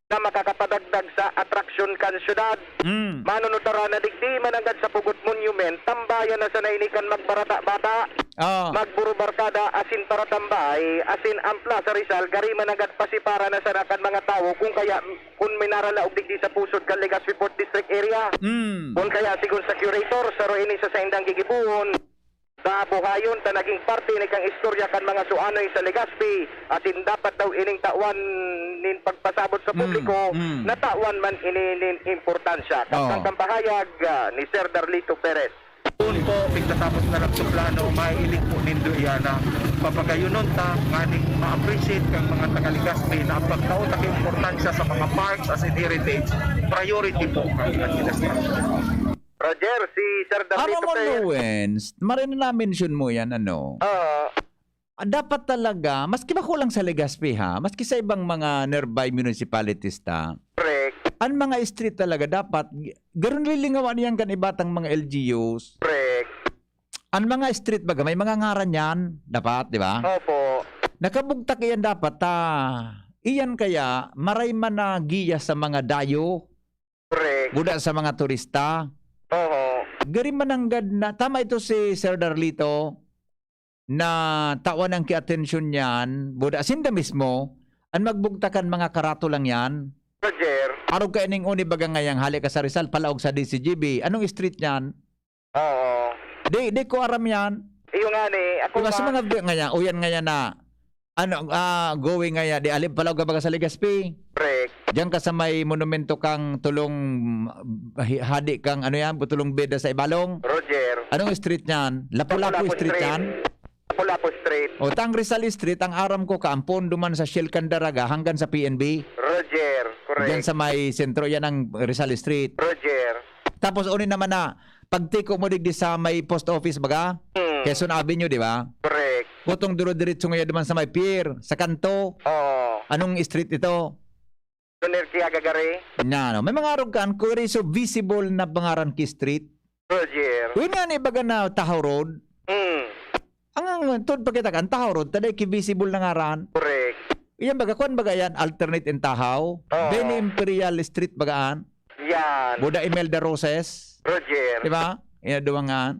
F: na makakapadagdag sa atraksyon kan syudad. Manunutara na digdi manangad sa pugot monument, tambayan na sa nainikan magbarata-bata, magburo barkada asin para tambay, asin ang Plaza Rizal, gari manangad pasipara na sa nakan mga tao kung kaya kung minarala og digdi sa pusod kan Legazpi Port District area. Kung kaya sigun sa curator, saro ini sa saindang gigibuhon, sa buhayon ta naging parte ni kang istorya kan mga suanoy sa Legazpi at dapat daw ining tawan nin pagpasabot sa publiko na tawan man inin importansya. Kapag pahayag ni Sir Darlito Perez. Pagayon po, pagtatapos na lang sa plano, maiiling po nindo iyana. Papagayunon ta, nganing ma-appreciate kang mga Tagaligaspi na ang pagtao na importansya sa mga parks as in heritage, priority po ang administration. Roger, si Sir David
C: Mo, Lawrence, marina na-mention mo yan, ano? Dapat talaga, maski ba kulang sa Legazpi ha, maski sa ibang mga nearby municipalities ta,
F: correct.
C: Ang mga street talaga dapat, garon lilingawan yan kan ibatang mga LGUs.
F: Correct.
C: Ang mga street baga, may mga ngaran yan, dapat, di ba?
F: Opo.
C: Nakabugtak yan dapat ta. Iyan kaya, maray man na giya sa mga dayo.
F: Correct.
C: Buda sa mga turista.
F: Oo.
C: Gari mananggad na, tama ito si Sir Darlito, na tawan ang ki-attention niyan, buda sinda mismo, ang magbugtakan mga karato lang yan.
F: Roger.
C: Araw ka ining uni baga ngayang hali ka sa Rizal, palaog sa DCGB. Anong street yan?
F: Oo.
C: Di ko aram yan.
F: Iyo nga ni, ako
C: diba, sa mga ngaya, uyan ngaya na, going ngaya, di alim palaog ka baga sa Legazpi.
F: Correct.
C: Diyan ka sa may monumento kang tulong, hadi kang ano yan, tulong beda sa Ibalong.
F: Roger.
C: Anong street yan? Lapu-Lapu street yan?
F: Lapu-Lapu street.
C: O tang Rizal Street, ang aram ko kaampon duman sa Shell Candaraga hanggang sa PNB.
F: Roger, correct.
C: Diyan sa may sentro yan ang Rizal Street.
F: Roger.
C: Tapos unin naman na, pagtiko mo digdi sa may post office baga, Quezon Avenue, di ba?
F: Correct.
C: Putong duro-diretso ngayon duman sa may pier, sa kanto.
F: Oo.
C: Anong street ito?
F: Doner Kia Gagari.
C: No. May mga arugan, kung so visible na pangaran ki street.
F: Roger.
C: Uy nga ni baga na Tahaw Road. Ang tod pagkitakan, Tahaw Road, taday ki visible na ngaran.
F: Correct.
C: Iyan baga, kuan baga yan, alternate in Tahaw. Benny Imperial Street bagaan.
F: Yan.
C: Buda Imelda Roses.
F: Roger.
C: Diba? Iyan duwangan.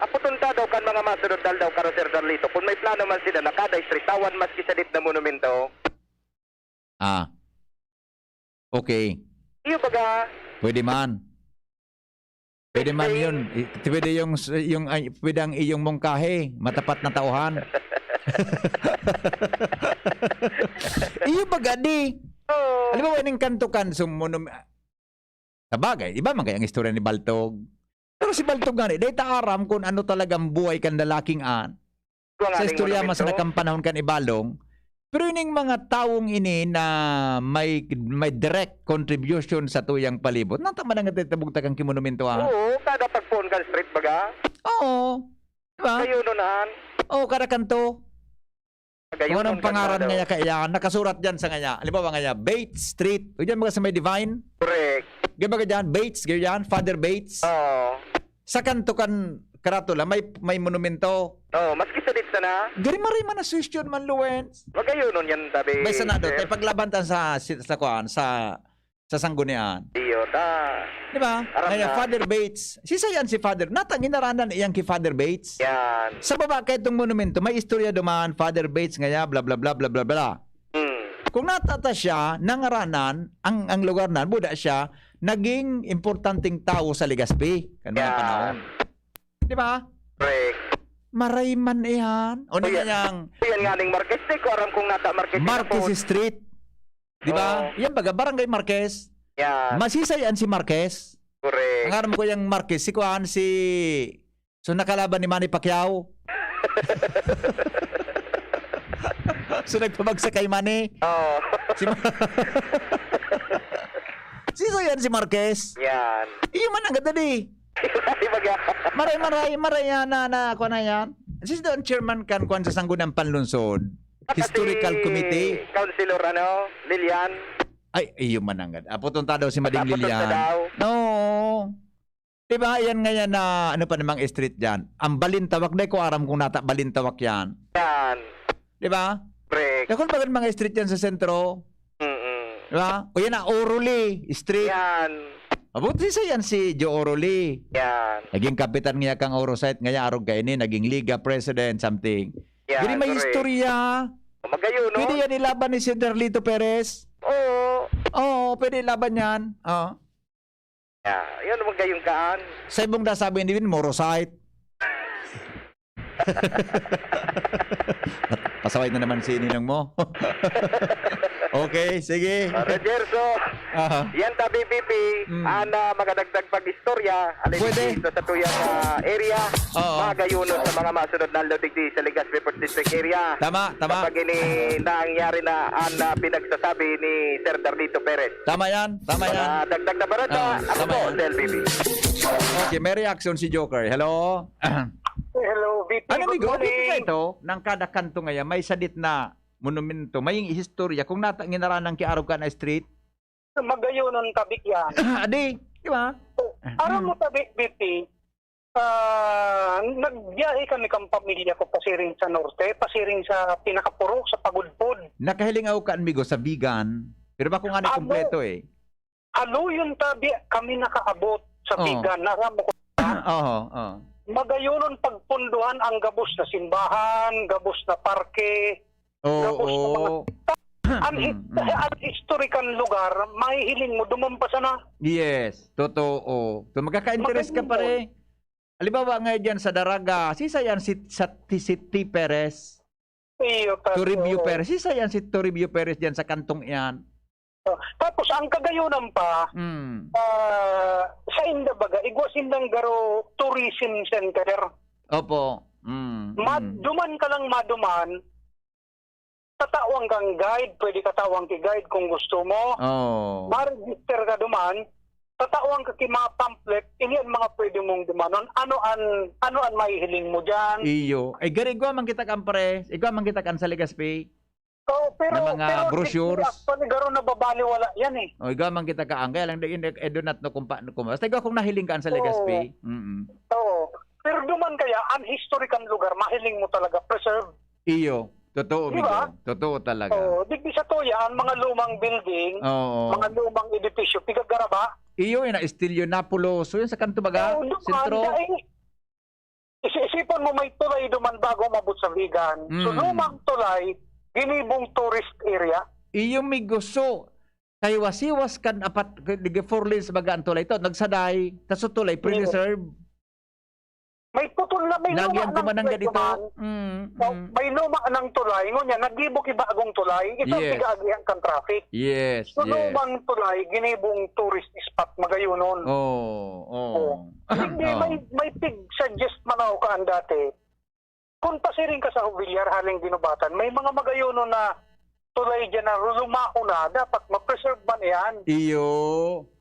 F: Aputunta daw kan mga masunod daw karo Sir Darlito. Kung may plano man sila na kada street tawan mas kisadit na monumento.
C: Okay.
F: Iyo baga.
C: Pwede man. Pwede man yun. Pwede pwede ang iyong mongkahe. Matapat na tauhan. Iyo baga di. Alam mo, ining kantukan sabagay, iba man kaya ang istorya ni Baltog. Pero si Baltog nga dahil taaram kung ano talagang buhay kan lalaking an. Sa istorya mas nakampanahon kan Ibalong. Pero ining mga taong ini na may direct contribution sa tuyang palibot, natama na nga tabugtag ang kimonumento ha?
F: Oo, kada pagpon kan street baga.
C: Oo. Diba?
F: Kayo nunan.
C: Oo, kada kanto. Kung anong pangaran nga kaya, nakasurat dyan sa nga. Halimbawa nga, Bates Street. O dyan mga sa may Divine.
F: Correct.
C: Gaya ba dyan? Bates, gaya dyan? Father Bates.
F: Oo.
C: Sa kanto kan karatula, may monumento.
F: Oo, maski sa dit na.
C: Gari maray man na question man, Luwens.
F: Magayon nun yan, tabi.
C: May sanado, tayo paglabantan sa sanggunian.
F: Iyo,
C: Di ba? Kaya Father Bates. Sisayan si Father. Natang inaranan iyang ki Father Bates.
F: Yan.
C: Sa baba kay itong monumento, may istorya duman, Father Bates ngaya, bla bla bla bla bla bla. Kung natata siya, nangaranan, ang lugar na, buda siya, naging importanteng tao sa Legazpi. Kanang panahon. Di ba?
F: Correct.
C: Maray man iyan. O na yang
F: yan nga ning Marquez. Ko aram kung nata
C: Marquez Street. Di ba? Yan baga, Barangay Marquez.
F: Yan.
C: Masisayan si Marquez.
F: Correct.
C: Ang aram ko yung Marquez, so nakalaban ni Manny Pacquiao. So nagpabagsak kay Manny.
F: Oo.
C: Sisayan si Marquez.
F: Yan.
C: Iyo man ang ganda di. Maray na ako na yan. Sis doon chairman kan kuan sa Sanggunang Panlunsod. Historical Committee.
F: Councilor Lilian.
C: Ay, iyo manangad. Apotong daw si Mading Lilian. No. Diba, yan ngayon na, ano pa namang street dyan? Ang Balintawak, na ko aram kung nata Balintawak yan.
F: Yan.
C: Diba?
F: Correct.
C: Kung bakit mga street yan sa sentro? Diba? O yan na, Oruli Street.
F: Yan.
C: Mabuti sa yan si Joe Oruli.
F: Yan.
C: Naging kapitan niya kang Orosite, ngaya arog kayo ni, naging Liga President, something.
F: Yan,
C: Gini may istorya.
F: Magayon, no?
C: Pwede yan ilaban ni si Darlito Perez.
F: Oo.
C: Oo, pwede ilaban yan. Oo.
F: Yeah, yun magayon kaan.
C: Sa ibong nasabi ni Morosite. Pasaway na naman si Ninong mo. Okay, sige.
F: Roger, so, yan ta BPP, ana magadagdag pag-istorya,
C: Pwede.
F: dito sa tuyang area, magayuno sa mga masunod na lodigdi sa Legazpi Port District area.
C: Tama.
F: Kapag ini nangyari na ang pinagsasabi ni Sir Darlito Perez.
C: Tama yan.
F: Dagdag na barata, ako po, sa LBB.
C: Okay, may reaction si Joker. Hello?
F: Hello, VP.
C: Ano, amigo? Dito ito, ng kada kanto ngayon, may sadit na monumento, may historya. Kung ginaranan ki araw ka na street,
F: Magayunon tabik yan.
C: adi, di ba?
F: Araw mo tabik, VP. Nagbiyahe kami kang pamilya ko pasiring sa norte, pasiring sa pinakapuro, sa pagudpod.
C: Nakahiling ako ka, amigo, sa Bigan. Pero ba kung ano kompleto eh?
F: Alo yung tabi, kami nakaabot sa Bigan. Naram ko. Magayunon pagpunduhan ang gabos na simbahan, gabos na parke, gabos na mga... Ang historical lugar, mahihiling mo, dumampas na.
C: Yes, totoo. So, magkaka-interest ka pare. Halimbawa nga dyan sa Daraga, sisa yan si T. Perez. Toribio Perez. Sisa yan si Toribio Perez dyan sa kantong yan.
F: Tapos ang Kagayunan pa, sa Indabaga, igwasin ng garo tourism center.
C: Opo.
F: Duman ka lang maduman, tatawang kang guide, pwede katawang ki guide kung gusto mo. Ma-register ka duman, tatawang ka ki mga pamphlet, iniyan mga pwede mong dumanon. Ano an mahihiling mo dyan?
C: Iyo. Ay, igwa man kita kan pare. Igwa man kita kan sa Legazpi.
F: Pero
C: brochures.
F: Actually, garo na babaliwala yan eh.
C: O, igwa man kita ka. Kaya lang, do not no kumpa. Basta igwa kung nahiling ka sa Legazpi.
F: Oo. Pero duman kaya, ang historical lugar, mahiling mo talaga, preserve.
C: Iyo. Totoo,
F: diba?
C: Totoo talaga.
F: Digdi sa tuya, ang mga lumang building, mga lumang edipisyo, pigagaraba.
C: Iyo, yun na, Estilio Napolos. So, yun sa kanto baga? Sentro?
F: Isipon mo may tulay duman bago mabot sa Bigan. So, lumang tulay, ginibong tourist area.
C: Iyo, may gusto. Kaya wasiwas kan apat, 4 lanes baga ang tulay ito. Nagsaday, taso tulay, preserve.
F: May putol na may luma ng tulay duman. May luma ng tulay. Ngunya, nagibok ibagong tulay. Ito pigaagihan kang traffic.
C: Yes,
F: so, lumang tulay, ginibong tourist spot, magayunon. Hindi, may pig-suggest man ako kaan dati. Kung pasiring ka sa Villar, haling ginubatan, may mga magayunon na tulay dyan na lumao na, dapat ma-preserve man yan.
C: Iyo.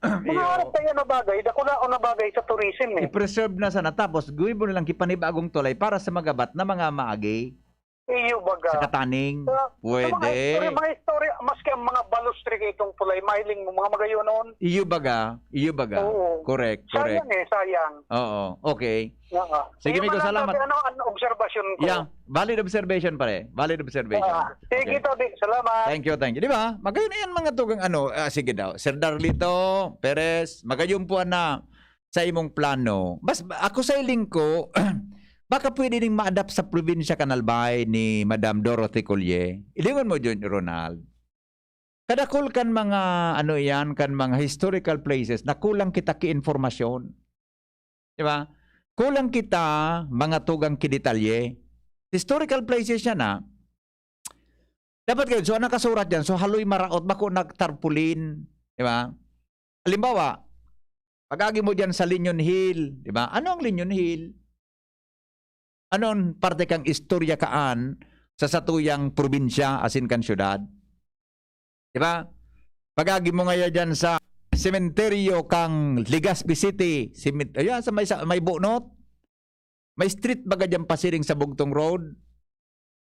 F: Mga harap tayo na bagay, dakulao na bagay sa tourism eh.
C: I-preserve na sana, tapos gawin mo nilang kipanibagong tulay para sa magabat na mga maagi.
F: Iyo baga.
C: Sa kataning. Pwede.
F: Mga istorya, maski ang mga balustri itong tulay, mahiling mo, mga magayunon.
C: Iyo baga.
F: Oo.
C: Correct.
F: Sayang sayang.
C: Oo, okay.
F: Sige,
C: Migo, salamat.
F: Ano observation ko?
C: Yeah, valid observation pare. Valid observation.
F: Sige, Todi. Salamat.
C: Thank you. Di ba? Magayon na yan mga tugang sige daw. Sir Darlito Perez, magayon po na sa imong plano. Ako sa iling ko, baka pwede rin ma-adapt sa probinsya Canalbay ni Madam Dorothy Collier. Ilingon mo dyan, Ronald. Kadakul kan mga, kan mga historical places na kulang kita ki-informasyon. Di ba? Kulang kita mga tugang kidetalye. Historical places yan na. Dapat kayo, so nakasurat yan, so haloy maraot, bako nagtarpulin. Di ba? Halimbawa, pagagi mo dyan sa Linyon Hill, di ba? Ano ang Linyon Hill? Anong parte kang istorya kaan sa satuyang probinsya asin kan syudad? Di ba? Pagagi mo ngayon dyan sa sementeryo kang Legazpi City, ayan, sa may bunot. May street baga dyan pasiring sa Bugtong Road.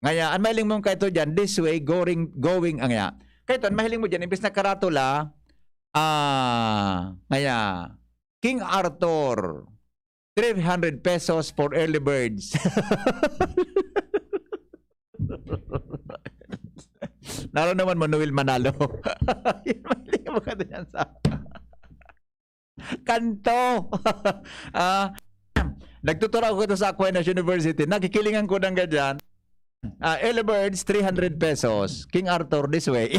C: Ngayon, mahiling mo kayo dyan, this way, going ang nga. Kaya mahiling mo dyan, imbis na karatula, ngayon, King Arthur, 300 pesos for early birds. Naroon naman Manuel Manalo. Mahiling mo ka dyan sa kanto. Nagtuturo ako ito sa Aquinas University. Nakikilingan ko ng ganyan. Early birds, 300 pesos. King Arthur, this way.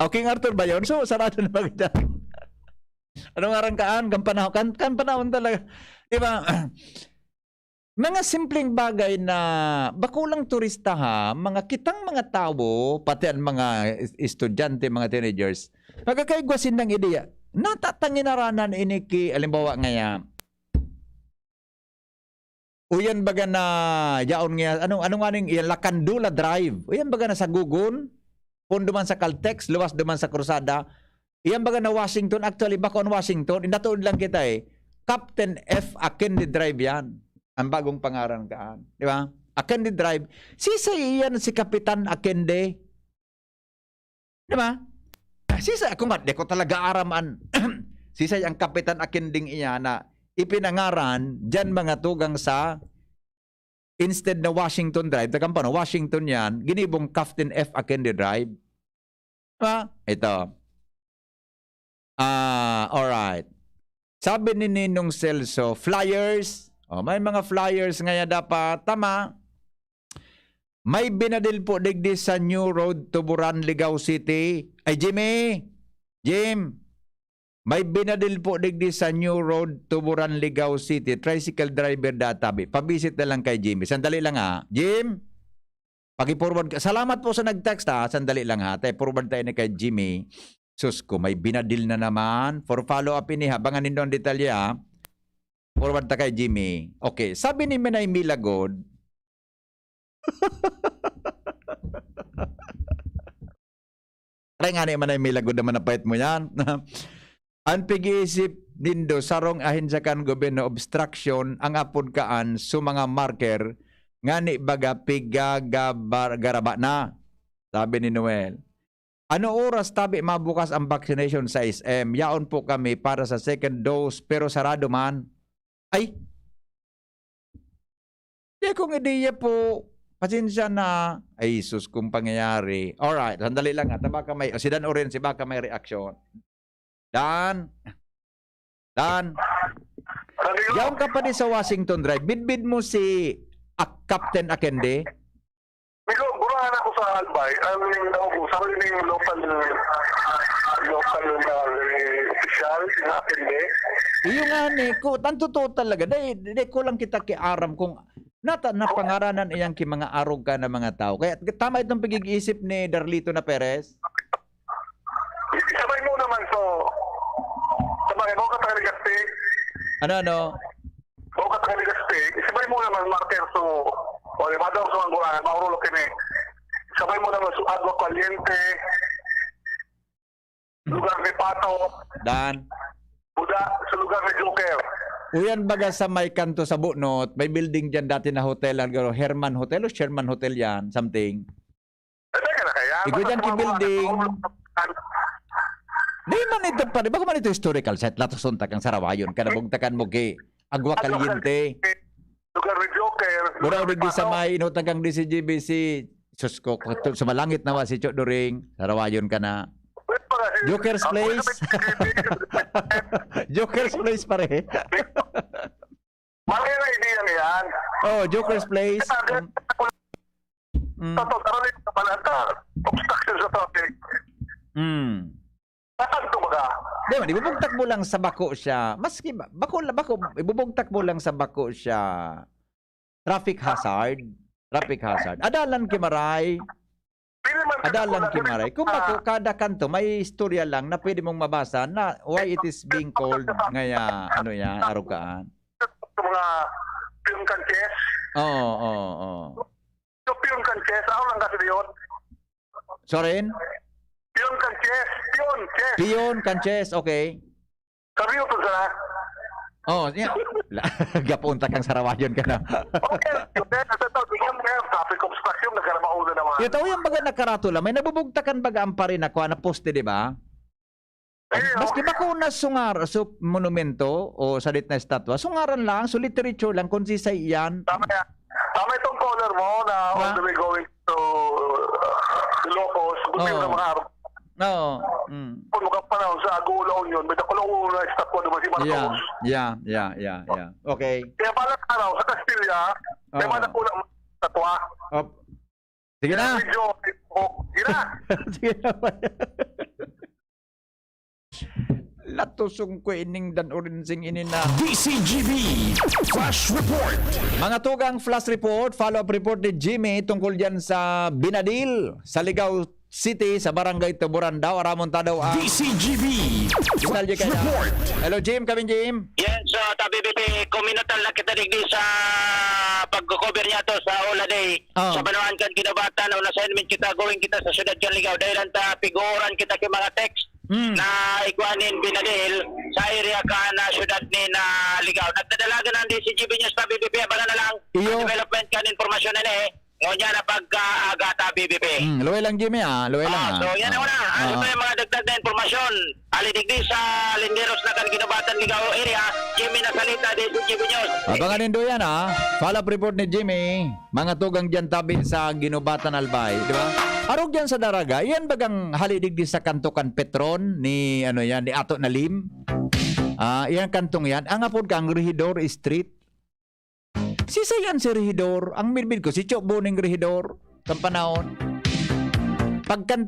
C: King Arthur ba yun? So, sarado na ba ganyan? Anong arangkaan? Kan panahon talaga. Di ba? Mga simpleng bagay na bakulang turista ha, mga kitang mga tao, pati ang mga estudyante, mga teenagers, magkakaigwasin ng ideya. Natatangin ini ki, alimbawa ngaya, uyan baga na, yaon nga, anong aning Lakandula Drive, uyan baga na sa Gugun, pundo man sa Caltex, luwas duman sa Cruzada, iyan baga na Washington, actually bako on Washington, indatoon lang kita Captain F. Akendi Drive yan. Ang bagong pangaran kaan. Di ba? Akendi Drive. Sisay iyan si Kapitan Akendi. Di ba? Sisay, ako nga, di ko talaga araman. Sisay ang Kapitan Akending iya na ipinangaran dyan mga tugang sa instead na Washington Drive, tagang pa no, Washington yan, ginibong Captain F. Akendi Drive. Di ba? Ito. Alright. Sabi ni Ninong Celso, flyers. May mga flyers ngayon dapat. Tama. May binadil po digdi sa New Road, Tuburan, Ligao City. Ay, Jimmy! Jim! May binadil po digdi sa New Road, Tuburan, Ligao City. Tricycle driver databi. Pabisit na lang kay Jimmy. Sandali lang ha. Jim! Paki-forward ka. Salamat po sa nag-text ha. Sandali lang ha. Forward tayo na kay Jimmy. Sus ko, may binadil na naman. For follow-up ini ha. Bangan nindong detalye ha. Forward ta kay Jimmy. Okay. Sabi ni Menay Milagod, try nga ni Menay Milagod naman napait mo yan. Ang pag-iisip dindo sarong ahin sa kan gobyerno obstruction ang apod kaan sa mga marker nga ni baga pigagaraba na. Sabi ni Noel. Ano oras tabi mabukas ang vaccination sa SM? Yaon po kami para sa second dose pero sarado man. Ay, di kong ideya po, pasensya na, ay sus kung pangyayari. Alright, sandali lang at baka may, si Dan Oren, si baka may reaksyon. Dan, yaon ka pa din sa Washington Drive, bidbid mo si Captain Akendi.
G: Miko, burahan ako sa Albay, sabi ng local official, na Akendi.
C: Iyo nga ni, tanto talaga, di ko lang kita kiaram kung napangaranan iyang ki mga arog ka na mga tao. Kaya tama itong pag-iisip ni Darlito na Perez.
G: Sabay mo naman sabay mo ka tagaligaste.
C: Ano?
G: Mo ka tagaligaste, sabay mo naman marker o lima daw sa mga maurulo kini. Sabay mo naman Agua Caliente, lugar ni Pato.
C: Dan.
G: Buda sa lugar ni Joker.
C: Uyan baga sa may kanto sa Bunot, may building dyan dati na hotel, Herman Hotel o Sherman Hotel yan, something. Igo dyan ki-building. Di man ito pa, baka man ito historical set, latosuntak ang Sarawayon, kanabugtakan mo ki Agua Caliente.
G: Lugar ni Joker.
C: Mura ulit di sa may inutagang di si GBC, susko, sumalangit nawa si Chok During, Sarawayon ka na. Joker's Place. Joker's Place pare.
G: Mali na idea niyan.
C: Oh, Joker's Place.
G: Obstruction sa traffic. Saan ito baga?
C: Di bubugtak mo lang sa bako siya. Maski bako, ibubugtak mo lang sa bako siya. Traffic hazard. Adalan kimaray. Kung bako kada kanto may istorya lang na pwede mong mabasa na why it is being called ngaya arugaan.
G: Mga film kanches.
C: Oo.
G: So film kanches, ako lang kasi yun.
C: Sorry?
G: Film kanches.
C: Pion kanches, okay.
G: Sabi yun sa
C: Oh, yeah. Gapunta kang Sarawayon ka na.
G: Okay. Tingnan mo ngayon, traffic obstruction, nagkaramauna naman.
C: Yung tao yung baga nakaratula, may nabubugtakan baga ang pa rin ako na poste, di ba? Maski ba kung nasungar sa monumento o sa dit na estatwa, sungaran lang, so literature lang, kung sisay yan.
G: Tama itong caller mo na on the way going to Ilocos, buti na mga araw.
C: No.
G: Kung makapanahon sa Agulaon yun, may nakulong na estatwa naman si Marcos.
C: Yeah. Okay.
G: Kaya pala araw, sa Castilla, may manakulang estatwa.
C: Sige na.
G: Sige na.
C: Sige na. Natusong ko ining dan orinsing ini na.
B: DCGB Flash Report.
C: Mga tugang flash report, follow-up report ni Jimmy tungkol dyan sa Binadil, sa Ligao City, sa Barangay Tuburan daw, Aramon Tadaw ang
B: DCGB Flash Report.
C: Hello Jim, kami Jim.
H: Yes, tabi-bibi, kuminatal na kita digdi sa pag-cover niya to sa Ola Day. Sa Banuan kan kinabatan, na assignment kita, going kita sa syudad kan Ligao. Dahil ta piguran kita kay mga text na iguanin Binadil sa area ka na syudad ni na Ligao. Nagdadalaga ng DCGB News, tabi-bibi, abangan na lang ang development kan informasyon na Ngonya na pagkaagata BBP.
C: Luwe lang Jimmy luwe lang.
H: So yan na una. Ano pa yung mga dagdag na informasyon? Alidigdi sa Linderos na kan Kinabatan Ligao area. Jimmy na salita di sa GB News.
C: Abangan nindo yan Follow-up report ni Jimmy. Mga tugang dyan tabi sa Ginubatan Albay, di ba? Arog dyan sa Daraga, yan bagang halidigdi sa kantukan Petron ni ni Ato Nalim. Yan kantong yan. Ang apod kang Regidor Street. Sisa yan si Regidor. Ang midbid ko, si Chok Boning Regidor. Kampanahon.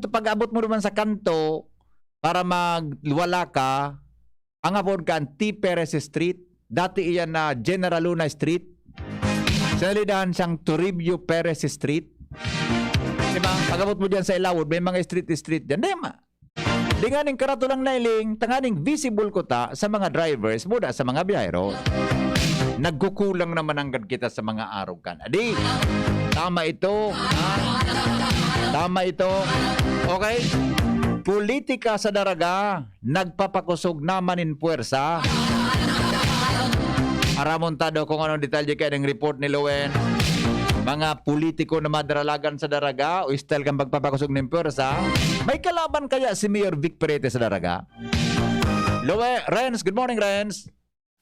C: Pag-abot mo naman sa kanto, para magwala ka, ang apod ka ang T. Perez Street. Dati iyan na General Luna Street. Salidahan siyang Toribio Perez Street. Diba? Pag-abot mo dyan sa Ilawod, may mga street dyan. Di nga ning karato lang nailing, tanganing visible ko ta sa mga drivers, muda sa mga biyahero. Nagkukulang naman ang kita sa mga araw kan. Adi, tama ito. Tama ito. Okay? Politika sa Daraga, nagpapakusog naman in puwersa. Aramontado kung anong detalye kaya ng report ni Lowen. Mga politiko na madaralagan sa Daraga o style kang pagpapakusog ng puwersa. May kalaban kaya si Mayor Vic Perete sa Daraga? Lowen, Renz, good morning Renz.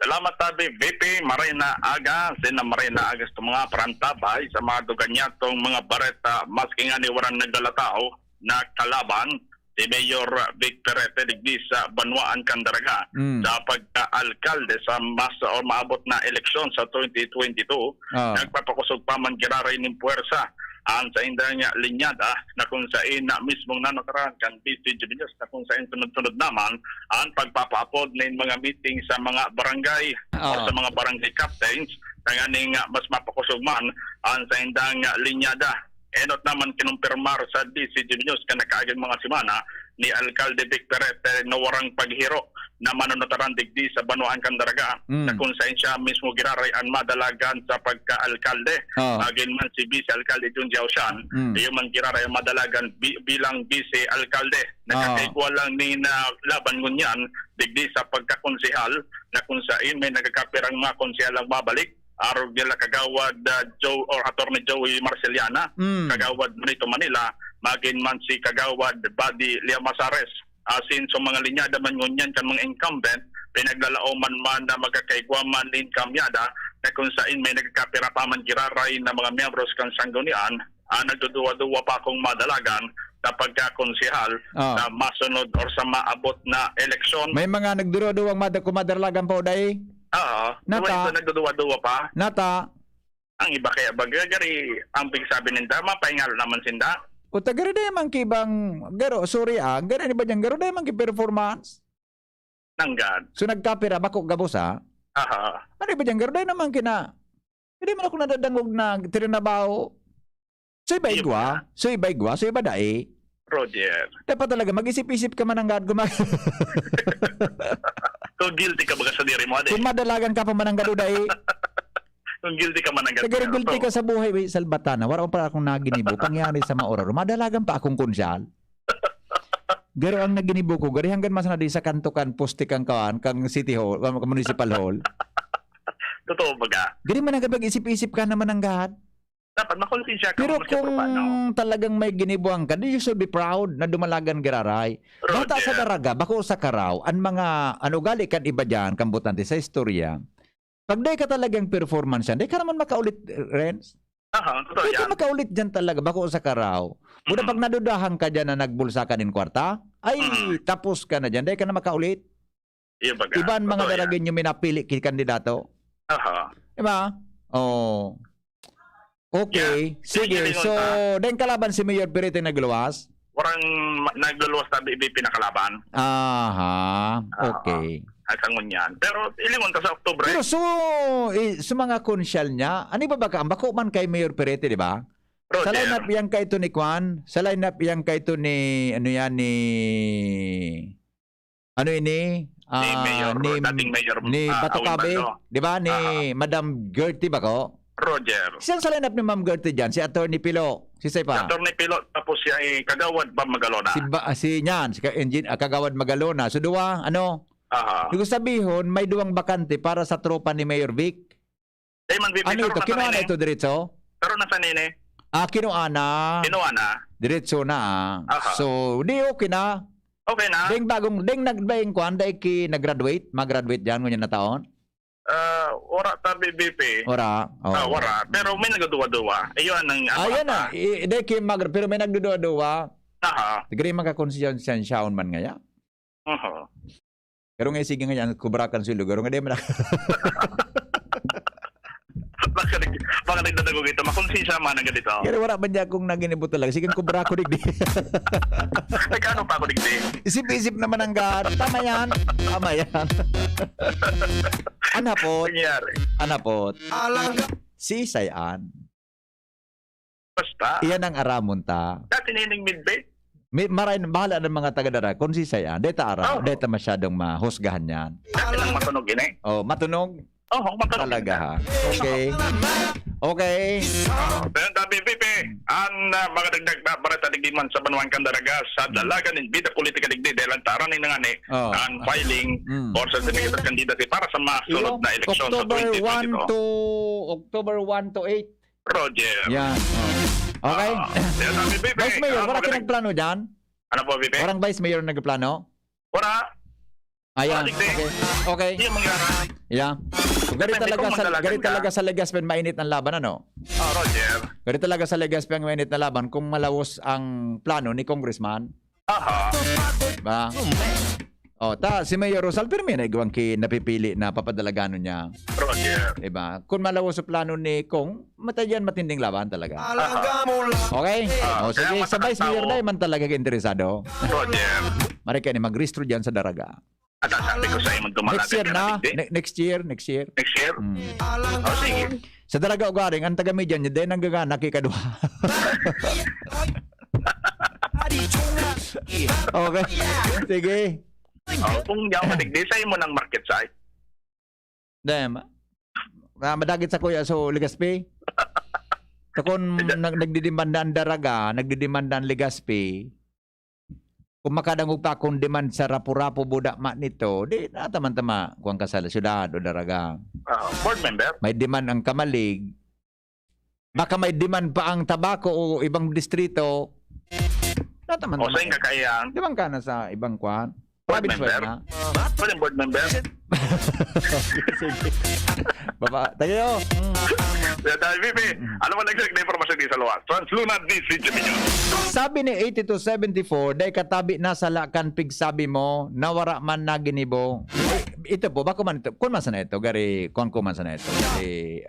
L: Salamat tabi, BP, Marina Aga, Sina Marina Aga sa mga parantabay sa mga dugan niya itong mga bareta, maski nga ni warang nagdalatao na kalaban si Mayor Vic Perete digdi sa Banuan Candaraga sa pagka-alkalde sa maabot na eleksyon sa 2022. Nagpapakusog pa man giraray ng puwersa ang sa inda niya linyada na kung saan na mismong nanakaran kan DCGB News na kung saan sunod-sunod naman ang pagpapaapod ng mga meeting sa mga barangay o sa mga barangay captains na ganing mas mapakusog man ang sa inda linyada. Enot naman kinumpirmar sa DCGB News ka nakaagin mga simana ni Alcalde Vic Perete na warang paghiro na manunutaran digdi sa Banuan Candaraga na kung saan siya mismo giraray ang madalagan sa pagka-alkalde. Agin man si Vice Alcalde Jun Jiaoshan, yung man giraray ang madalagan bilang Vice Alcalde. Nakakaigwa lang ni na laban ngunyan digdi sa pagkakonsehal na kung saan may nagkakapirang mga konsehal ang babalik. Araw nila kagawad Attorney Joey Marceliana, kagawad Manito Manila, magin man si kagawad Buddy Liamasares. Asin sa mga linyada man ngunyan kan mga incumbent, pinaglalauman man na magkakaigwaman din kamyada na kung saan may nagkakapira pa man giraray na mga miyembros kan sanggunian, nagduduwa-duwa pa akong madalagan na pagkakonsehal na masunod or sa maabot na eleksyon.
C: May mga nagduwa-duwang kumadalagan po dahil?
L: Nata. Nagduduwa-duwa pa.
C: Nata.
L: Ang iba kaya bagagari, ang pigsabi ninda, mapahingal naman sinda.
C: O tagari na man kibang garo, sorry garo ni ba dyan garo na man performance?
L: Nanggad.
C: So nagkapira bako gabos Ano ba dyan garo na naman kina? Hindi man ako nadadangog na tirinabaho. So iba igwa, so iba dae.
L: Roger.
C: Dapat talaga mag-isip-isip ka man ang gad gumag.
L: Kung guilty ka baga sa diri mo,
C: Kung madalagan ka pa man ang gado dae.
L: Kung guilty ka man ang gado.
C: Tagari guilty ka sa buhay, Salbatana. Wala pa akong naginibo. Pangyari sa maorar. Madalagan pa akong konsyal. Garo ang naginibo ko. Gari hanggang mas na di sa kantukan, poste kang kawan, kang city hall, kang municipal hall.
L: Totoo baga.
C: Gari man ang isip-isip ka naman ang gahad.
L: Dapat makonsinsya ka.
C: Pero kung talagang may ginibuang ka, you should be proud na dumalagan giraray. Bata sa Daraga, bako sa Karaw, ang mga gali kan iba dyan, kambutante sa istorya, pag day ka talagang performance yan, day ka naman makaulit, Renz.
L: Totoo
C: yan. Day ka makaulit dyan talaga, bako sa Karaw. Muna pag nadudahan ka dyan na nagbulsa ka din kwarta, ay tapos ka na dyan, day ka na makaulit. Iban mga daragin yung minapili kandidato. Diba? Oh. Okay. Sige. So, dahil kalaban si Mayor Perete nagluwas?
L: warang nagluluwas na BP nakalaban.
C: Aha, okay.
L: Asangon yan. Pero ilingon ta sa Oktubre.
C: Pero so mga konsyal niya, ano ba ka? Bako man kay Mayor Perete, di ba?
L: Roger.
C: Sa lineup yang kay ito ni Kwan, sa lineup yang kay ito ni, ano yan,
L: dating Mayor
C: ni Batocabe,
L: Awin
C: di ba? Ni Madam Gertie ba ko?
L: Roger.
C: Siyang sa lineup ni Ma'am Gertie dyan, si Attorney Pilo, si Saipa.
L: Attorney Pilo, tapos siya ay kagawad ba Magalona?
C: Kagawad Magalona. So duwa, ano? Yung sabihin, may duwang bakante para sa tropa ni Mayor Vic. Ano ito? Kinuha na ito diretso?
L: Pero nasa nini?
C: Kinuha na. Diretso na. So, di okay na.
L: Okay na.
C: Ding nagbayang kwan, dahil nag-graduate, mag-graduate dyan, ngunyan na taon?
L: Ora tabi BP.
C: Ora.
L: Wara. Pero may nagaduwa-duwa. Ayun ang...
C: Ayun na. Pero may nagduwa-duwa. Sigari magkakonsensyaon man ngaya. Pero nga sige nga kubrakan sila. Pero nga di man
L: Baka nagdadago ito. Makonsensya man ang ganito.
C: Pero wala ba niya kung naginibot talaga. Sige kubra ko digdi.
L: Nagkano pa ako digdi?
C: Isip-isip naman ang gad. Tama yan. Anapot. Si Sayan.
L: Basta.
C: Iyan ang aramon ta.
L: Dati nining midbay.
C: Maray bahala ng mga taga-dara. Kung si Sayan, deta araw. Deta masyadong mahusgahan yan.
L: Dati lang matunog yun eh.
C: Matunog?
L: Matunog.
C: Talaga ha. Okay.
L: Pero tabi BP, ang mga dagdag na barata digdiman sa Banuan Candaraga sa dalagan ng bida politika digdi dahil ang taran ni nga ni ang filing for certificate of candidacy para sa masunod na eleksyon sa 2022.
C: October 1 to 8.
L: Roger.
C: Yan. Okay. Vice Mayor, wala ka nagplano dyan?
L: Ano po, BP?
C: Warang Vice Mayor nagplano?
L: Wala.
C: Ayan. Okay.
L: Hindi mangyari.
C: Yeah. Gari talaga sa Legazpi mainit ang laban, ano?
L: Roger.
C: Gari talaga sa Legazpi ang mainit na laban kung malawos ang plano ni Congressman. Ba? Si Mayor Rosal pero may nagawang napipili na papadalagano niya.
L: Roger.
C: Diba? Kung malawos ang plano ni Kong, matayan matinding laban talaga. Okay? Sige, sa Vice Mayor na man talaga interesado.
L: Roger.
C: Marika ni mag-restro dyan sa Daraga.
L: At sabi ko sa imong
C: Next year na. Next year.
L: Next year? Sige.
C: Sa Daraga ugaring, ang taga-media niya, din ang gagana kay kadwa. Okay. Sige.
L: Kung di ako matigdi, sa'yo mo ng market site.
C: Madagit sa kuya, so Legazpi. Kung nagdidimanda ang Daraga, nagdidimanda ang Legazpi, kung makadangog pa akong demand sa rapo-rapo budak mat nito, di na tama-tama kung ka sa syudad o Daraga.
L: Board member?
C: May demand ang Kamalig. Baka may demand pa ang Tabako o ibang distrito. Na tama-tama.
L: O sa'yo kakayang?
C: Di bang ka na sa ibang kwan?
L: Board member? Pwede board member?
C: Sige. Baba, tayo.
L: VP, ano man nagsasak na informasyon di sa luwas? Translunad di si Jimmy.
C: Sabi ni 8274, dahil katabi na sa lakan pig sabi mo, nawara man na ginibo. Ito po, bako man ito, kung man sana ito, gari, kung man sana ito, gari,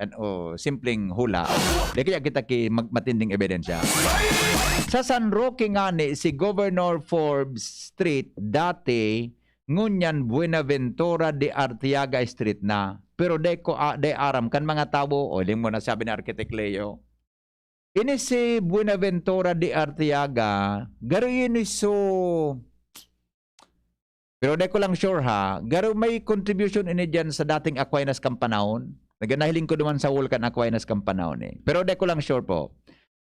C: simpleng hula. Dahil kaya kita matinding ebidensya. Sa San Roque nga ni, si Governor Forbes Street, dati, ngunyan Buenaventura de Arteaga Street na. Pero de aram kan mga tao, o ling mo na sabi ni Architect Leo, ini si Buenaventura de Arteaga, garo yun so, pero de ko lang sure ha, garo may contribution ini dyan sa dating Aquinas Campanahon. Naganahiling ko naman sa Vulcan Aquinas Campanahon eh. Pero de ko lang sure po.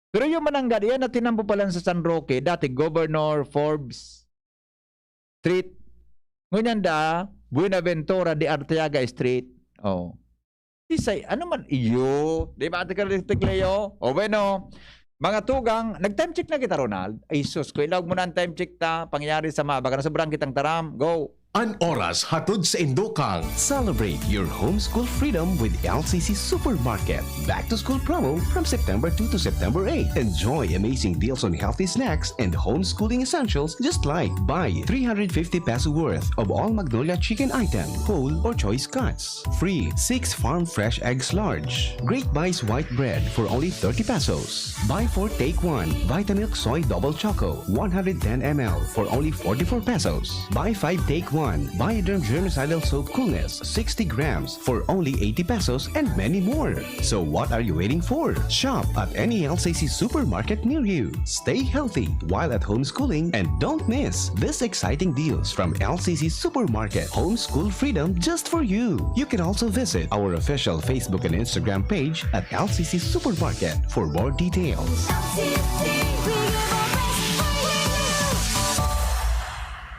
C: Pero yung mananggad, yan na tinampo pa lang sa San Roque, dati Governor Forbes Street, ngunyan da, Buenaventura de Arteaga Street. Isay, ano man iyo? Di ba ate Architect Leo? Bueno, mga tugang, nag-time check na kita, Ronald. Ay sus, ko ilawag mo na ang time check ta, pangyayari sa mga, baka na sobrang kitang taram. Go!
B: An oras hatod sa Indokang.
O: Celebrate your homeschool freedom with LCC Supermarket. Back to school promo from September 2 to September 8. Enjoy amazing deals on healthy snacks and homeschooling essentials, just like buy 350 peso worth of all Magnolia chicken item, whole or choice cuts. Free 6 farm fresh eggs large. Great Buys white bread for only 30 pesos. Buy 4 take 1 Vitamilk soy double choco 110 ml for only 44 pesos. Buy 5 take 1 Bioderm germicidal soap coolness 60 grams for only 80 pesos, and many more. So what are you waiting for? Shop at any LCC supermarket near you. Stay healthy while at homeschooling, and don't miss this exciting deals from LCC Supermarket. Homeschool freedom just for you. You can also visit our official Facebook and Instagram page at LCC Supermarket for more details.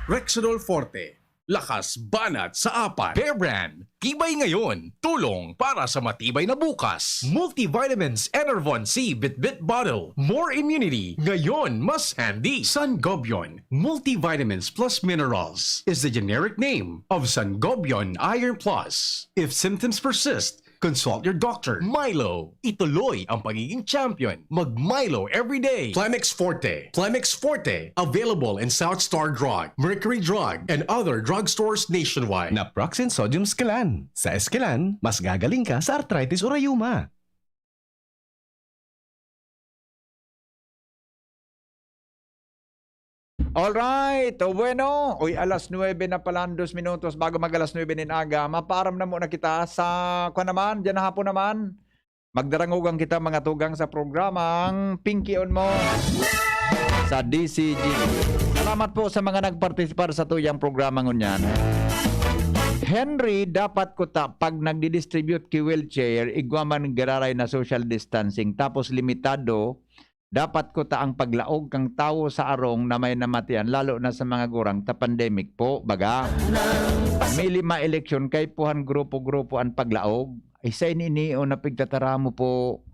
B: Rexidol Forte. Lakas banat sa apat. Bear Brand. Tibay ngayon. Tulong para sa matibay na bukas. Multivitamins Enervon C Bit-Bit Bottle. More immunity. Ngayon mas handy. Sangobion. Multivitamins plus minerals is the generic name of Sangobion Iron Plus. If symptoms persist, consult your doctor. Milo. Ituloy ang pagiging champion. Mag-Milo every day. Plemix Forte. Plemix Forte. Available in South Star Drug, Mercury Drug, and other drugstores nationwide.
O: Naproxen Sodium Scalan. Sa Escalan, mas gagaling ka sa arthritis o rayuma.
C: Alright, o bueno. Uy, alas 9 na pala, 2 minutos bago mag alas 9 din aga. Mapaaram na muna kita sa, kung naman, dyan na hapon naman. Magdarangugang kita mga tugang sa programang Pinky On Mo sa DCG. Salamat po sa mga nagpartisipar sa tuyang programa ngunyan. Henry, dapat ko pag nagdi-distribute ki wheelchair, igwaman gararay na social distancing, tapos limitado, dapat ko ang paglaog kang tao sa arong na may namatian, lalo na sa mga gurang ta pandemic po, baga. May 5 eleksyon kay puhan grupo-grupo ang paglaog. Isa ini o napigtatara mo po.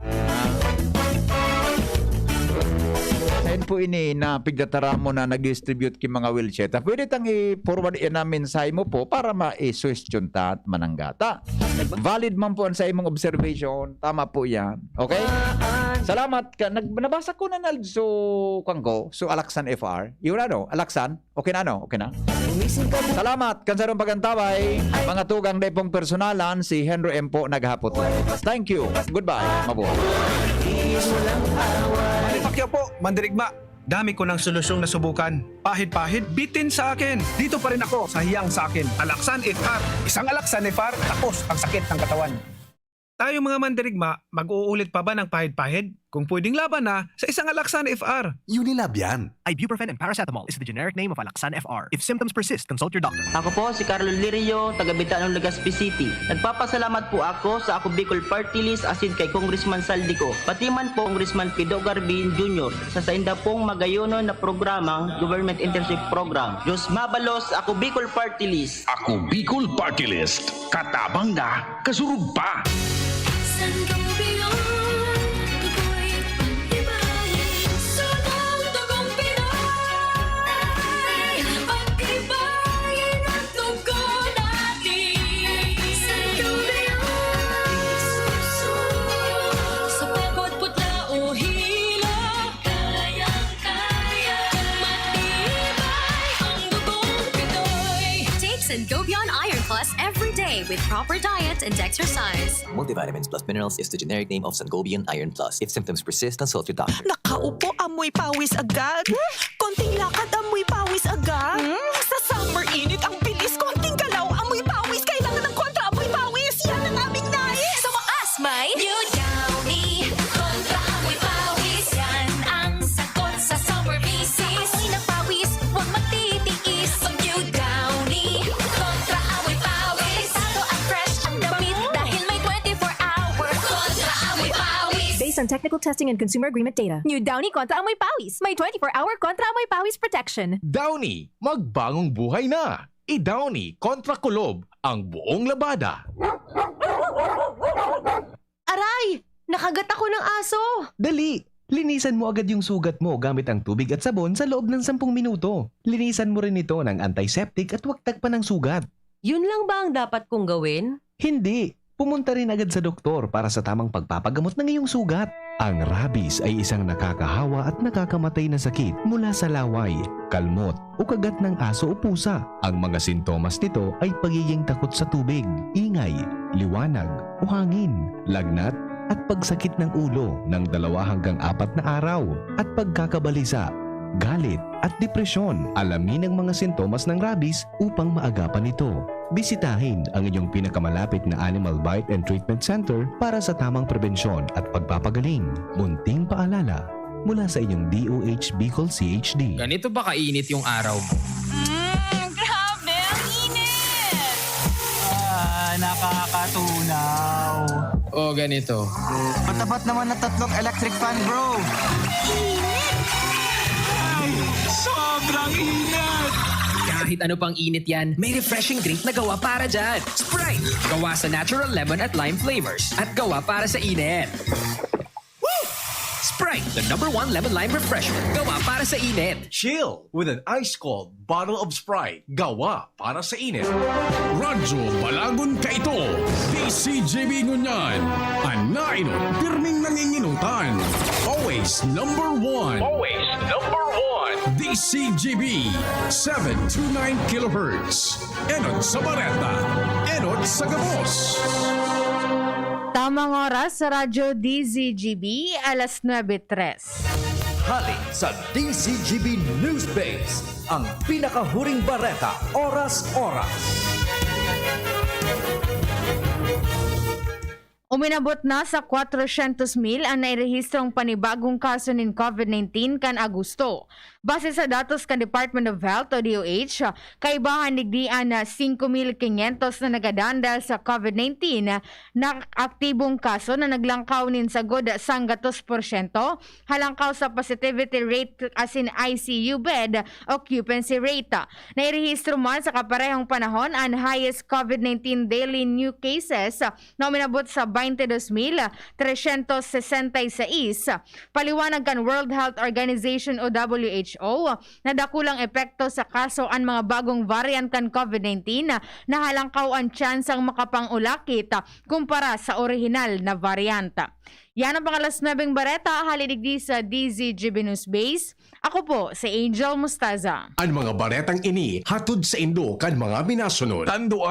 C: Sayin po ini na pigdatara mo na nag-distribute ki mga wheelchair. Pwede tang i-forward na mensahe mo po para ma-i-question ta at mananggata. Valid man po ang sa imong observation. Tama po yan. Okay? Salamat. Nabasa ko na so kanggo. So Alaksan FR. Yun ano? Alaksan? Okay na ano? Okay na? Salamat. Kansarong pagantaway. Mga tugang depong personalan, si Henry M. po naghapot lang. Thank you. Goodbye. Mabuhay.
I: Pakyo po, Mandirigma. Dami ko ng solusyong nasubukan. Pahid-pahid, bitin sa akin. Dito pa rin ako sa hiyang sa akin. Alaksan FR. Isang Alaksan FR, tapos ang sakit ng katawan. Tayo mga Mandirigma, mag-uulit pa ba ng pahid-pahid? Kung pwedeng laban na sa isang Alaksan FR.
R: Unilab yan. Ibuprofen and paracetamol is the generic name of Alaksan FR. If symptoms persist, consult your doctor.
K: Ako po si Carlo Lirio, taga Bitanong Legazpi City. Nagpapasalamat po ako sa Ako Bicol Party List asin kay Congressman Saldico. Pati man po Congressman Pido Garbin Jr. sa sainda pong magayono na programang Government Internship Program. Diyos mabalos, Ako Bicol Party List.
A: Ako Bicol Party List. Katabang na, kasurug pa.
J: Sangobion Iron Plus every day with proper diet and exercise.
M: Multivitamins plus minerals is the generic name of Sangobion Iron Plus. If symptoms persist, consult your doctor.
S: Nakaupo, amoy pawis agad. Konting lakad, amoy pawis agad. Sa summer init, ang bilis. Konting galaw, amoy pawis. Kailangan ng kontra, amoy pawis. Yan ang aming nais.
J: Sa wakas, may New Downy kontra amoy pawis. Yan ang sagot sa summer misis. Amoy na pawis, huwag magtitiis. Pag New Downy kontra amoy pawis. Tato at fresh ang damit dahil may 24 hours kontra amoy pawis.
Y: Based on technical testing and consumer agreement data, New Downy Kontra Amoy Pawis. May 24-hour Kontra Amoy Pawis protection.
B: Downy, magbagong buhay na. I-Downy kontra kulob ang buong labada.
X: Aray! Nakagat ako ng aso!
N: Dali!
O: Linisan mo agad yung sugat mo gamit ang tubig at sabon sa loob ng 10 minuto. Linisan mo rin ito ng antiseptic at huwag tagpan ng sugat.
X: Yun lang ba ang dapat kong gawin?
O: Hindi. Pumunta rin agad sa doktor para sa tamang pagpapagamot ng iyong sugat. Ang rabies ay isang nakakahawa at nakakamatay na sakit mula sa laway, kalmot o kagat ng aso o pusa. Ang mga sintomas nito ay pagiging takot sa tubig, ingay, liwanag o hangin, lagnat at pagsakit ng ulo ng 2 hanggang 4 na araw at pagkakabalisa, galit at depresyon. Alamin ang mga sintomas ng rabies upang maagapan ito. Bisitahin ang inyong pinakamalapit na Animal Bite and Treatment Center para sa tamang prebensyon at pagpapagaling. Munting paalala mula sa inyong DOH Bicol CHD.
P: Ganito ba kainit yung araw mo?
S: Grabe, ang init!
P: Nakakatunaw. O ganito.
K: Patapat naman na 3 electric fan, bro.
P: Sobrang init! Kahit ano pang init yan, may refreshing drink na gawa para dyan. Sprite! Gawa sa natural lemon at lime flavors. At gawa para sa init. Woo! Sprite, the #1 lemon lime refresher. Gawa para sa init.
B: Chill with an ice-cold bottle of Sprite. Gawa para sa init.
A: Radyo Balagon Kaito, DCGB Ngunyan, Anainot, pirming nanginginutan. Always #1. Always #1. DCGB, 729 kHz. Enot sa Bareta, Enot sa Gabos.
Q: Tamang oras sa Radyo DZGB, alas 9:03.
T: Halik sa DCGB News Base, ang pinakahuring bareta, oras-oras.
Q: Uminabot na sa 400,000 ang nairehistrong panibagong kaso ng COVID-19 kan Agosto. Base sa datos kan Department of Health o DOH, kaibahan digdian na 5,500 na nagadandal sa COVID-19 na aktibong kaso na naglangkaw nin sagod sang 2%, halangkaw sa positivity rate as in ICU bed occupancy rate. Nairehistro man sa kaparehong panahon ang highest COVID-19 daily new cases na uminabot sa 22,366. Paliwanag kan World Health Organization o WHO na dakulang epekto sa kaso ang mga bagong variant kan COVID-19 na halangkaw ang tsansang makapangulakit kumpara sa orihinal na varianta. Yan ang pangalas 9 bareta, halidigdi sa DZGB News Base. Ako po, si Angel Mustaza.
B: Ang mga baretang ini, hatod sa Indo kan mga minasunod. Tando